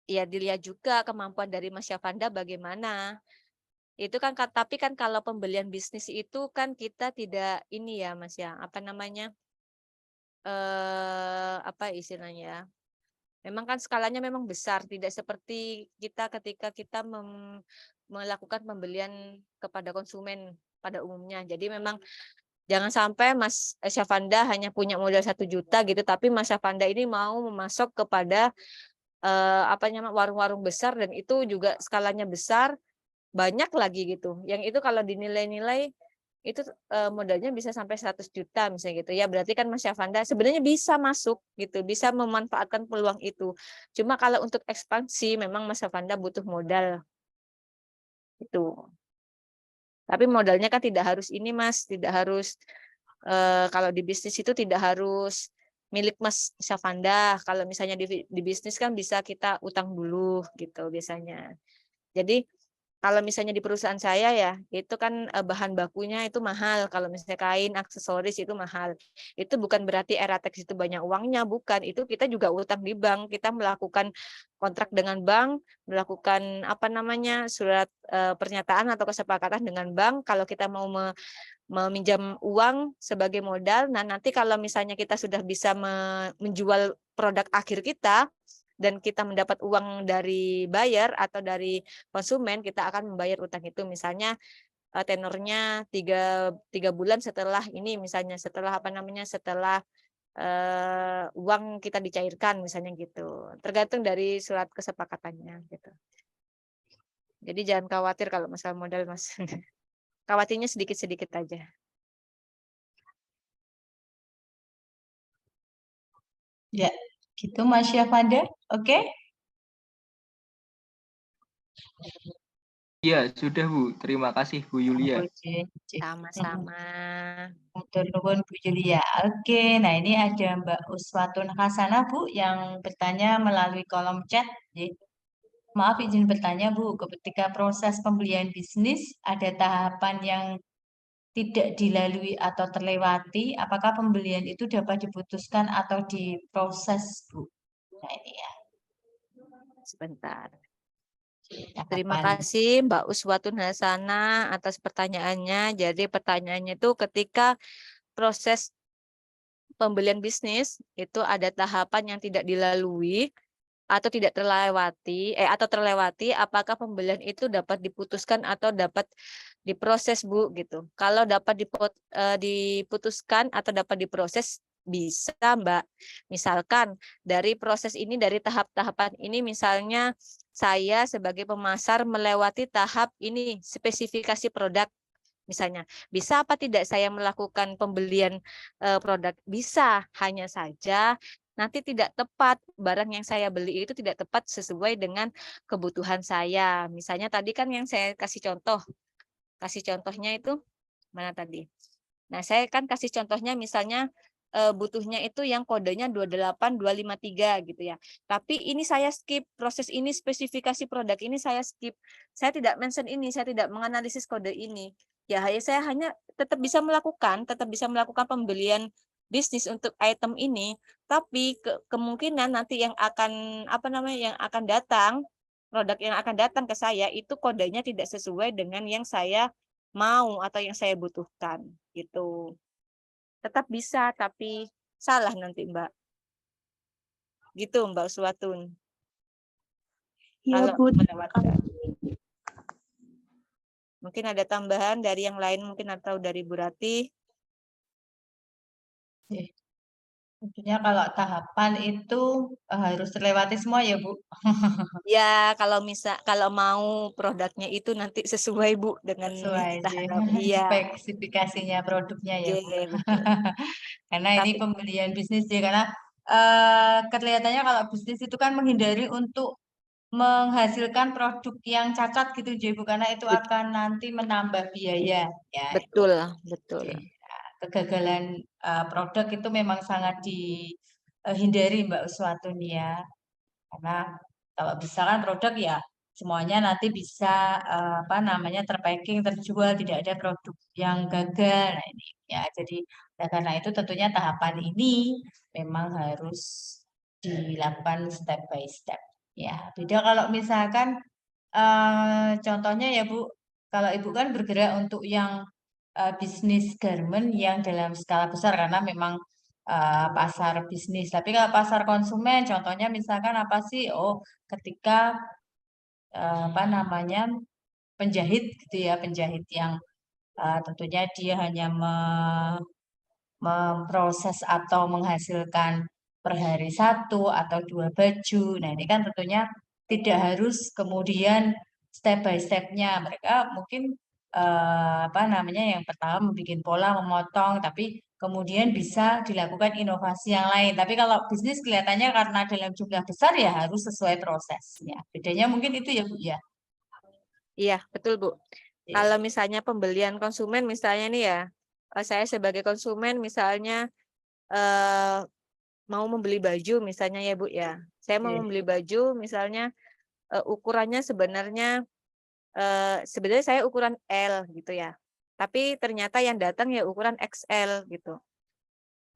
Speaker 1: Ya, dilihat juga kemampuan dari Mas Syafanda bagaimana. Itu kan tapi kan kalau pembelian bisnis itu kan kita tidak ini ya Mas ya, apa namanya? Apa istilahnya ya? Memang kan skalanya memang besar, tidak seperti kita ketika kita melakukan pembelian kepada konsumen pada umumnya. Jadi memang jangan sampai Mas Syafanda hanya punya modal 1 juta gitu, tapi Mas Syafanda ini mau memasok kepada apa namanya warung-warung besar dan itu juga skalanya besar, banyak lagi gitu. Yang itu kalau dinilai-nilai itu modalnya bisa sampai 100 juta misalnya gitu ya. Berarti kan Mas Syafanda sebenarnya bisa masuk gitu, bisa memanfaatkan peluang itu. Cuma kalau untuk ekspansi memang Mas Syafanda butuh modal. Itu. Tapi modalnya kan tidak harus ini Mas, tidak harus kalau di bisnis itu tidak harus milik Mas Syafanda. Kalau misalnya di bisnis kan bisa kita utang dulu gitu biasanya. Jadi kalau misalnya di perusahaan saya ya, itu kan bahan bakunya itu mahal. Kalau misalnya kain, aksesoris itu mahal. Itu bukan berarti Eratex itu banyak uangnya, bukan. Itu kita juga utang di bank. Kita melakukan kontrak dengan bank, melakukan apa namanya surat pernyataan atau kesepakatan dengan bank. Kalau kita mau meminjam uang sebagai modal, nah nanti kalau misalnya kita sudah bisa menjual produk akhir kita, dan kita mendapat uang dari buyer atau dari konsumen, kita akan membayar utang itu misalnya tenornya 3 bulan setelah ini misalnya setelah apa namanya setelah uang kita dicairkan misalnya gitu. Tergantung dari surat kesepakatannya gitu. Jadi jangan khawatir kalau masalah modal Mas. Khawatirnya sedikit-sedikit aja.
Speaker 3: Ya, gitu Mas Syafanda. Oke?
Speaker 4: Iya, sudah Bu. Terima kasih Bu Yulia.
Speaker 3: Oke.
Speaker 1: Sama-sama.
Speaker 3: Matur nuwun Bu Julia. Oke, nah ini ada Mbak Uswatun Hasanah Bu yang bertanya melalui kolom chat. Maaf izin bertanya Bu, ketika proses pembelian bisnis ada tahapan yang tidak dilalui atau terlewati, apakah pembelian itu dapat diputuskan atau diproses Bu? Nah ini ya,
Speaker 1: Sebentar. Terima
Speaker 3: tahapan.
Speaker 1: kasih Mbak Uswatun Hasanah atas pertanyaannya. Jadi pertanyaannya itu ketika proses pembelian bisnis itu ada tahapan yang tidak dilalui atau tidak terlewati, apakah pembelian itu dapat diputuskan atau dapat diproses Bu gitu. Kalau dapat diputuskan atau dapat diproses bisa Mbak. Misalkan dari proses ini dari tahap-tahapan ini misalnya saya sebagai pemasar melewati tahap ini spesifikasi produk. Misalnya, bisa apa tidak saya melakukan pembelian produk? Bisa, hanya saja nanti tidak tepat barang yang saya beli itu tidak tepat sesuai dengan kebutuhan saya. Misalnya tadi kan yang saya kasih contohnya itu mana tadi? Nah, saya kan kasih contohnya misalnya butuhnya itu yang kodenya 28253 gitu ya. Tapi ini saya skip, proses ini spesifikasi produk ini saya skip. Saya tidak mention ini, saya tidak menganalisis kode ini. Ya, saya hanya tetap bisa melakukan pembelian bisnis untuk item ini, tapi kemungkinan nanti yang akan apa namanya yang akan datang produk yang akan datang ke saya itu kodenya tidak sesuai dengan yang saya mau atau yang saya butuhkan gitu. Tetap bisa tapi salah nanti Mbak. Gitu Mbak Uswatun.
Speaker 2: Iya
Speaker 1: Kalau
Speaker 2: Bu.
Speaker 1: melewatkan. Mungkin ada tambahan dari yang lain mungkin atau dari Bu Rati.
Speaker 3: Tentunya kalau tahapan itu harus terlewati semua ya, Bu.
Speaker 1: Ya, kalau mau produknya itu nanti sesuai Bu dengan yang
Speaker 3: Sesuai
Speaker 1: kita
Speaker 3: sih
Speaker 1: harap. Iya,
Speaker 3: spesifikasinya produknya ya, Bu.
Speaker 1: iya, betul.
Speaker 3: Karena ini
Speaker 1: Tapi
Speaker 3: pembelian bisnis ya, karena kelihatannya kalau bisnis itu kan menghindari untuk menghasilkan produk yang cacat gitu, J, Bu, karena itu
Speaker 1: bet-
Speaker 3: akan nanti menambah biaya ya. Itu
Speaker 1: betul, betul.
Speaker 3: Oke. Nah, kegagalan produk itu memang sangat dihindari Mbak Uswatun ya. Karena kalau bisa kan produk ya semuanya nanti bisa apa namanya terpacking, terjual, tidak ada produk yang gagal. Nah, ini ya. Jadi karena itu tentunya tahapan ini memang harus dilakukan step by step. Ya, beda kalau misalkan contohnya ya Bu, kalau Ibu kan bergerak untuk yang bisnis garment yang dalam skala besar karena memang pasar bisnis. Tapi kalau pasar konsumen, contohnya misalkan apa sih? Oh, ketika apa namanya penjahit gitu ya, penjahit yang tentunya dia hanya memproses atau menghasilkan per hari satu atau dua baju. Nah, ini kan tentunya tidak harus kemudian step by stepnya. Mereka mungkin apa namanya yang pertama membuat pola, memotong, tapi kemudian bisa dilakukan inovasi yang lain. Tapi kalau bisnis kelihatannya karena dalam jumlah besar ya harus sesuai prosesnya. Bedanya mungkin itu ya Bu ya.
Speaker 1: Iya, betul Bu.
Speaker 3: Iya.
Speaker 1: Kalau misalnya pembelian konsumen misalnya nih ya, saya sebagai konsumen misalnya eh, mau membeli baju misalnya ya Bu ya. Saya mau
Speaker 3: Iya.
Speaker 1: membeli baju misalnya ukurannya sebenarnya saya ukuran L gitu ya. Tapi ternyata yang datang ya ukuran XL gitu.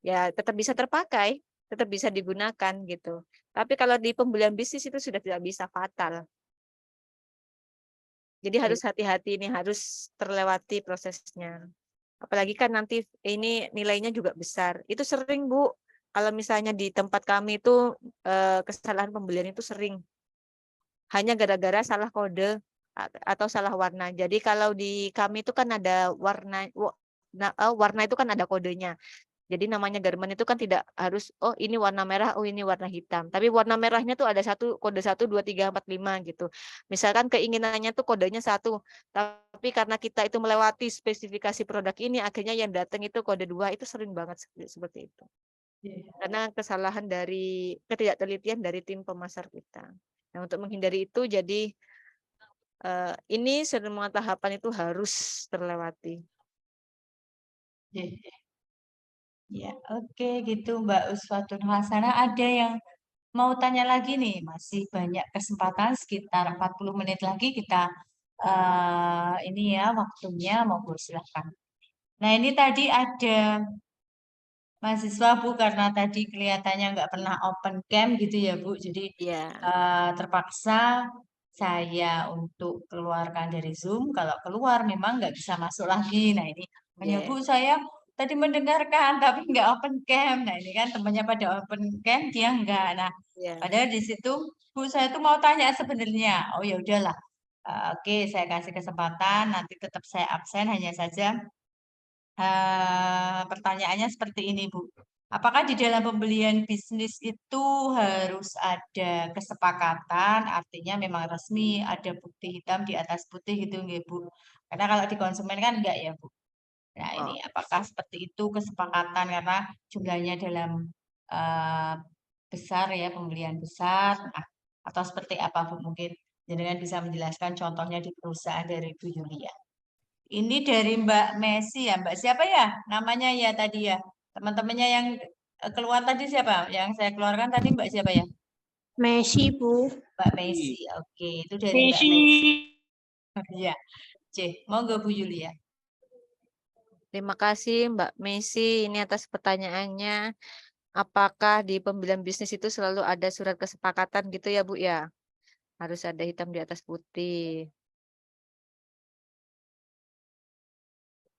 Speaker 1: Ya tetap bisa terpakai, tetap bisa digunakan gitu. Tapi kalau di pembelian bisnis itu sudah tidak bisa, fatal. Jadi
Speaker 3: Iya.
Speaker 1: harus hati-hati ini, harus terlewati prosesnya. Apalagi kan nanti ini nilainya juga besar. Itu sering Bu, kalau misalnya di tempat kami itu kesalahan pembelian itu sering. Hanya gara-gara salah kode atau salah warna. Jadi kalau di kami itu kan ada warna itu kan ada kodenya. Jadi namanya garment itu kan tidak harus, oh ini warna merah, oh ini warna hitam. Tapi warna merahnya tuh ada kode 1, 2, 3, 4, 5 gitu. Misalkan keinginannya tuh kodenya 1, tapi karena kita itu melewati spesifikasi produk ini, akhirnya yang datang itu kode 2, itu sering banget seperti itu.
Speaker 3: Iya.
Speaker 1: Karena kesalahan dari ketidaktelitian dari tim pemasar kita. Nah, untuk menghindari itu, jadi ini semua tahapan itu harus terlewati.
Speaker 3: Iya. Ya, oke gitu Mbak Uswatun Hasanah. Ada yang mau tanya lagi nih, masih banyak kesempatan sekitar 40 menit lagi kita ini ya waktunya, monggo silahkan. Nah ini tadi ada mahasiswa Bu karena tadi kelihatannya nggak pernah open cam gitu ya Bu, jadi
Speaker 1: Ya,
Speaker 3: terpaksa saya untuk keluarkan dari Zoom. Kalau keluar memang nggak bisa masuk lagi. Nah ini hanya Bu
Speaker 1: ya,
Speaker 3: saya tadi mendengarkan tapi nggak open cam. Nah ini kan temannya pada open cam dia nggak. Nah
Speaker 1: ya.
Speaker 3: padahal di situ Bu saya tuh mau tanya sebenarnya. Oh ya udahlah. Oke, saya kasih kesempatan. Nanti tetap saya absen hanya saja pertanyaannya seperti ini, Bu. Apakah di dalam pembelian bisnis itu harus ada kesepakatan, artinya memang resmi, ada bukti hitam di atas putih gitu, nggih, Bu? Karena kalau di konsumen kan enggak ya, Bu. Nah, ini
Speaker 1: Oh,
Speaker 3: apakah seperti itu kesepakatan karena jumlahnya dalam eh, besar ya, pembelian besar, nah, atau seperti apa, Bu? Mungkin jenengan bisa menjelaskan contohnya di perusahaan dari Bu Yulia. Ini dari Mbak Messi ya, Mbak siapa ya namanya ya tadi ya? Teman-temannya yang keluar tadi siapa? Yang saya keluarkan tadi Mbak siapa ya?
Speaker 2: Messi, Bu.
Speaker 3: Mbak Messi. Oke, itu dari Mbak
Speaker 2: Messi.
Speaker 3: Messi. Iya, C. Monggo Bu Yulia.
Speaker 1: terima kasih Mbak Messi ini atas pertanyaannya. Apakah di pembelian bisnis itu selalu ada surat kesepakatan gitu ya Bu ya? Harus ada hitam di atas putih.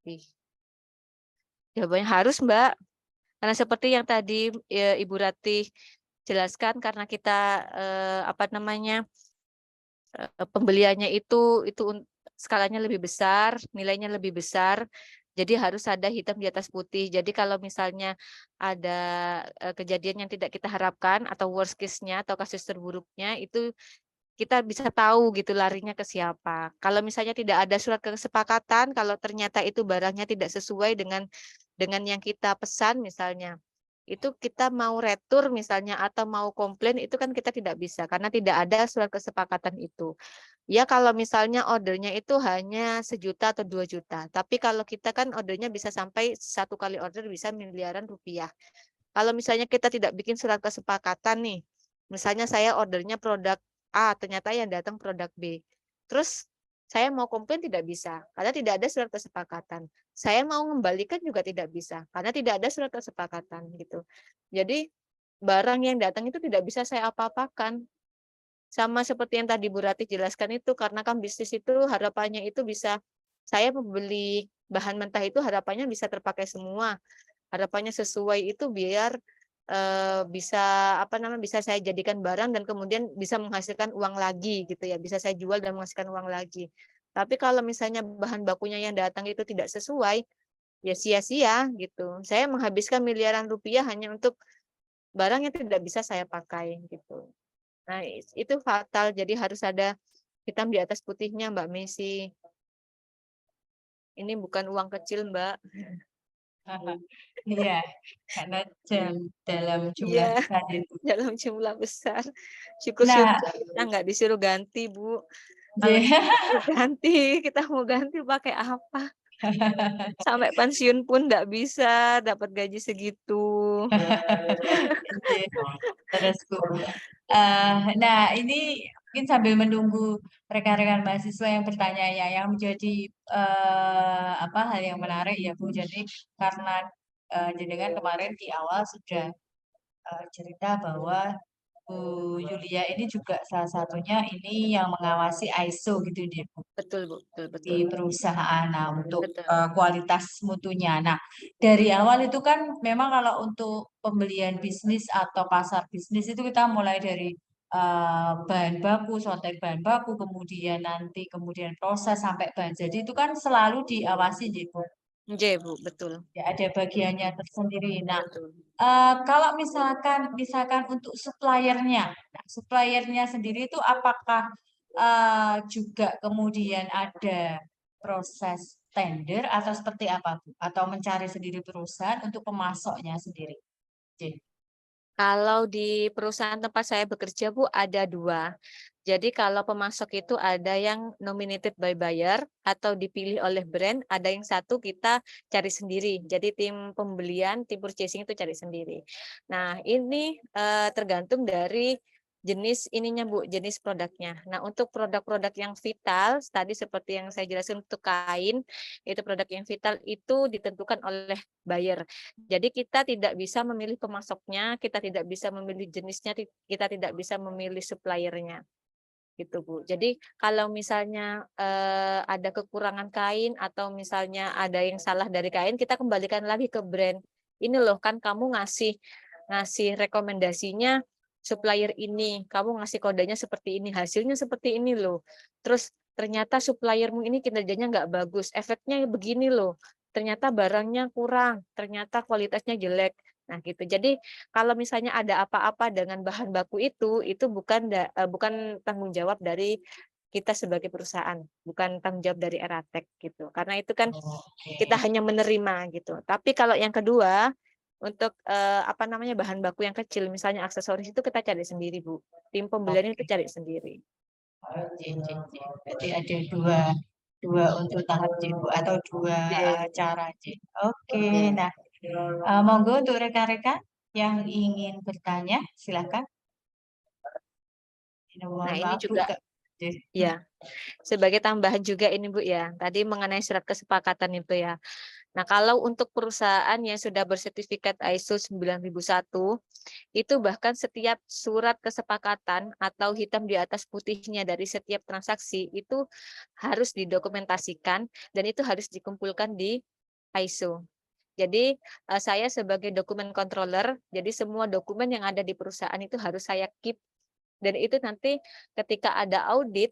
Speaker 1: Ih, jawabannya harus Mbak. Karena seperti yang tadi Ibu Ratih jelaskan, karena kita apa namanya pembeliannya itu skalanya lebih besar, nilainya lebih besar. Jadi harus ada hitam di atas putih. Jadi kalau misalnya ada kejadian yang tidak kita harapkan atau worst case-nya atau kasus terburuknya itu kita bisa tahu gitu larinya ke siapa. Kalau misalnya tidak ada surat kesepakatan, kalau ternyata itu barangnya tidak sesuai dengan yang kita pesan misalnya, itu kita mau retur misalnya atau mau komplain itu kan kita tidak bisa karena tidak ada surat kesepakatan itu. Ya kalau misalnya ordernya itu hanya 1 juta atau 2 juta, tapi kalau kita kan ordernya bisa sampai 1 kali order bisa miliaran rupiah. Kalau misalnya kita tidak bikin surat kesepakatan nih, misalnya saya ordernya produk A, ternyata yang datang produk B. Terus saya mau komplain tidak bisa, karena tidak ada surat kesepakatan. Saya mau mengembalikan juga tidak bisa, karena tidak ada surat kesepakatan gitu. Jadi barang yang datang itu tidak bisa saya apa-apakan. Sama seperti yang tadi Bu Ratih jelaskan itu, karena kan bisnis itu harapannya itu bisa, saya membeli bahan mentah itu harapannya bisa terpakai semua. Harapannya sesuai itu biar bisa apa namanya bisa saya jadikan barang dan kemudian bisa menghasilkan uang lagi gitu ya, bisa saya jual dan menghasilkan uang lagi. Tapi kalau misalnya bahan bakunya yang datang itu tidak sesuai, ya sia-sia gitu. Saya menghabiskan miliaran rupiah hanya untuk barang yang tidak bisa saya pakai gitu. Nah, itu fatal. Jadi harus ada hitam di atas putihnya, Mbak Messi. Ini bukan uang kecil, Mbak.
Speaker 3: Iya, karena dalam jumlah
Speaker 1: Iya,
Speaker 3: besar itu.
Speaker 1: dalam jumlah besar.
Speaker 3: Nah,
Speaker 1: Syukur-syukur kita nggak disuruh ganti, Bu. Kalau disuruh ganti, kita mau ganti pakai apa? Sampai pensiun pun nggak bisa dapat gaji segitu.
Speaker 3: terus Bu. Nah, ini mungkin sambil menunggu rekan-rekan mahasiswa yang bertanya ya, yang menjadi apa hal yang menarik ya Bu. Jadi karena jenengan kemarin di awal sudah cerita bahwa Bu Yulia ini juga salah satunya ini yang mengawasi ISO gitu deh Bu
Speaker 1: Betul, Bu. Betul, betul.
Speaker 3: di perusahaan. Nah, untuk
Speaker 1: Betul.
Speaker 3: kualitas mutunya. Nah, dari awal itu kan memang kalau untuk pembelian bisnis atau pasar bisnis itu kita mulai dari bahan baku, sotek bahan baku, kemudian proses sampai bahan jadi itu kan selalu diawasi gitu.
Speaker 1: Iya, Bu, betul.
Speaker 3: Ya, ada bagiannya tersendiri. Nah,
Speaker 1: Betul.
Speaker 3: kalau misalkan untuk suppliernya, nah, suppliernya sendiri itu apakah juga kemudian ada proses tender atau seperti apa Bu? Atau mencari sendiri perusahaan untuk pemasoknya sendiri? Oke.
Speaker 1: Kalau di perusahaan tempat saya bekerja, Bu, ada 2. Jadi kalau pemasok itu ada yang nominated by buyer atau dipilih oleh brand, ada yang satu kita cari sendiri. Jadi tim pembelian, tim purchasing itu cari sendiri. Nah, ini tergantung dari jenis ininya, Bu, jenis produknya. Nah, untuk produk-produk yang vital, tadi seperti yang saya jelaskan untuk kain, itu produk yang vital itu ditentukan oleh buyer. Jadi kita tidak bisa memilih pemasoknya, kita tidak bisa memilih jenisnya, kita tidak bisa memilih suppliernya. Gitu, Bu. Jadi kalau misalnya ada kekurangan kain atau misalnya ada yang salah dari kain, kita kembalikan lagi ke brand. Ini loh kan kamu ngasih rekomendasinya supplier ini, kamu ngasih kodenya seperti ini, hasilnya seperti ini loh. Terus ternyata suppliermu ini kinerjanya nggak bagus, efeknya begini loh. Ternyata barangnya kurang, ternyata kualitasnya jelek. Nah gitu. Jadi kalau misalnya ada apa-apa dengan bahan baku itu bukan tanggung jawab dari kita sebagai perusahaan, bukan tanggung jawab dari Eratek gitu. Karena itu kan kita hanya menerima gitu. Tapi kalau yang kedua untuk apa namanya bahan baku yang kecil, misalnya aksesoris itu kita cari sendiri, Bu. Tim pembelian itu cari sendiri.
Speaker 3: Jadi ada dua untuk tahap C Bu, atau dua cara C. Oke, nah monggo untuk rekan-rekan yang ingin bertanya, silakan.
Speaker 1: Nah, ini juga ya, sebagai tambahan juga ini Bu ya, tadi mengenai surat kesepakatan itu ya. Nah, kalau untuk perusahaan yang sudah bersertifikat ISO 9001, itu bahkan setiap surat kesepakatan atau hitam di atas putihnya dari setiap transaksi itu harus didokumentasikan dan itu harus dikumpulkan di ISO. Jadi saya sebagai dokumen controller, jadi semua dokumen yang ada di perusahaan itu harus saya keep dan itu nanti ketika ada audit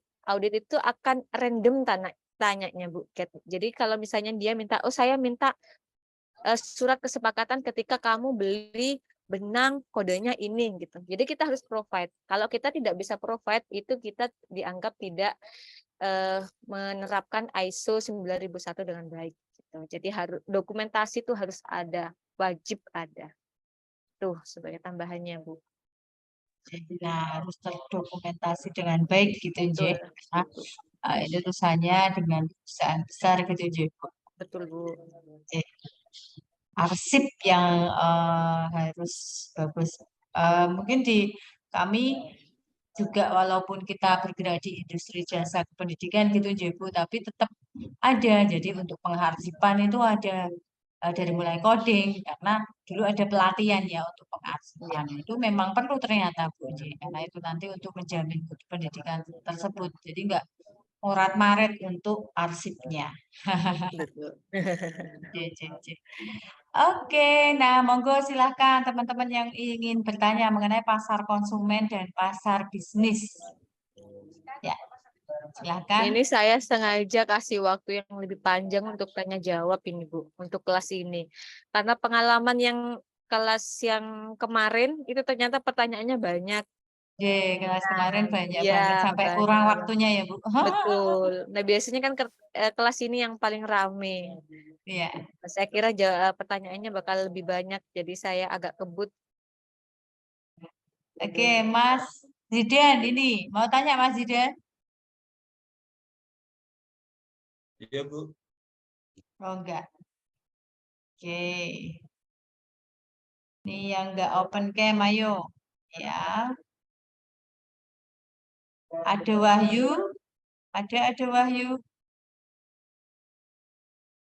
Speaker 1: itu akan random tanyanya Bu Kat. Jadi kalau misalnya dia minta, oh saya minta surat kesepakatan ketika kamu beli benang kodenya ini gitu. Jadi kita harus provide. Kalau kita tidak bisa provide itu kita dianggap tidak menerapkan ISO 9001 dengan baik gitu. Jadi harus dokumentasi itu harus ada, wajib ada. Tuh sebagai tambahannya Bu.
Speaker 3: Nah, harus terdokumentasi dengan baik gitu, J.
Speaker 1: Betul.
Speaker 3: Karena itu tulisannya dengan perusahaan besar gitu, J.
Speaker 1: Betul Bu.
Speaker 3: Arsip yang harus bagus. Mungkin di kami juga walaupun kita bergerak di industri jasa pendidikan gitu, J, Bu, tapi tetap ada. Jadi untuk pengarsipan itu ada dari mulai coding, karena dulu ada pelatihan ya untuk pengarsipan. Itu memang perlu ternyata, Bu, J, karena itu nanti untuk menjamin mutu pendidikan tersebut. Jadi enggak morat-marit untuk arsipnya.
Speaker 1: Betul.
Speaker 3: J, J, J. Oke, nah monggo silahkan teman-teman yang ingin bertanya mengenai pasar konsumen dan pasar bisnis. Ya, silahkan.
Speaker 1: Ini saya sengaja kasih waktu yang lebih panjang untuk tanya jawab ini Bu, untuk kelas ini. Karena pengalaman yang kelas yang kemarin itu ternyata pertanyaannya banyak.
Speaker 3: Kelas kemarin banyak
Speaker 1: Iya,
Speaker 3: banget sampai kurang
Speaker 1: banyak.
Speaker 3: waktunya ya, Bu.
Speaker 1: Betul. Nah, biasanya kan kelas ini yang paling rame.
Speaker 3: Iya.
Speaker 1: Saya kira pertanyaannya bakal lebih banyak, jadi saya agak kebut.
Speaker 3: Oke, Mas Zidan ini mau tanya Mas Zidan?
Speaker 5: Iya, Bu.
Speaker 3: Oh enggak. Oke. Ini yang enggak open cam, ayo. Ya. Ada Wahyu. Ada Wahyu.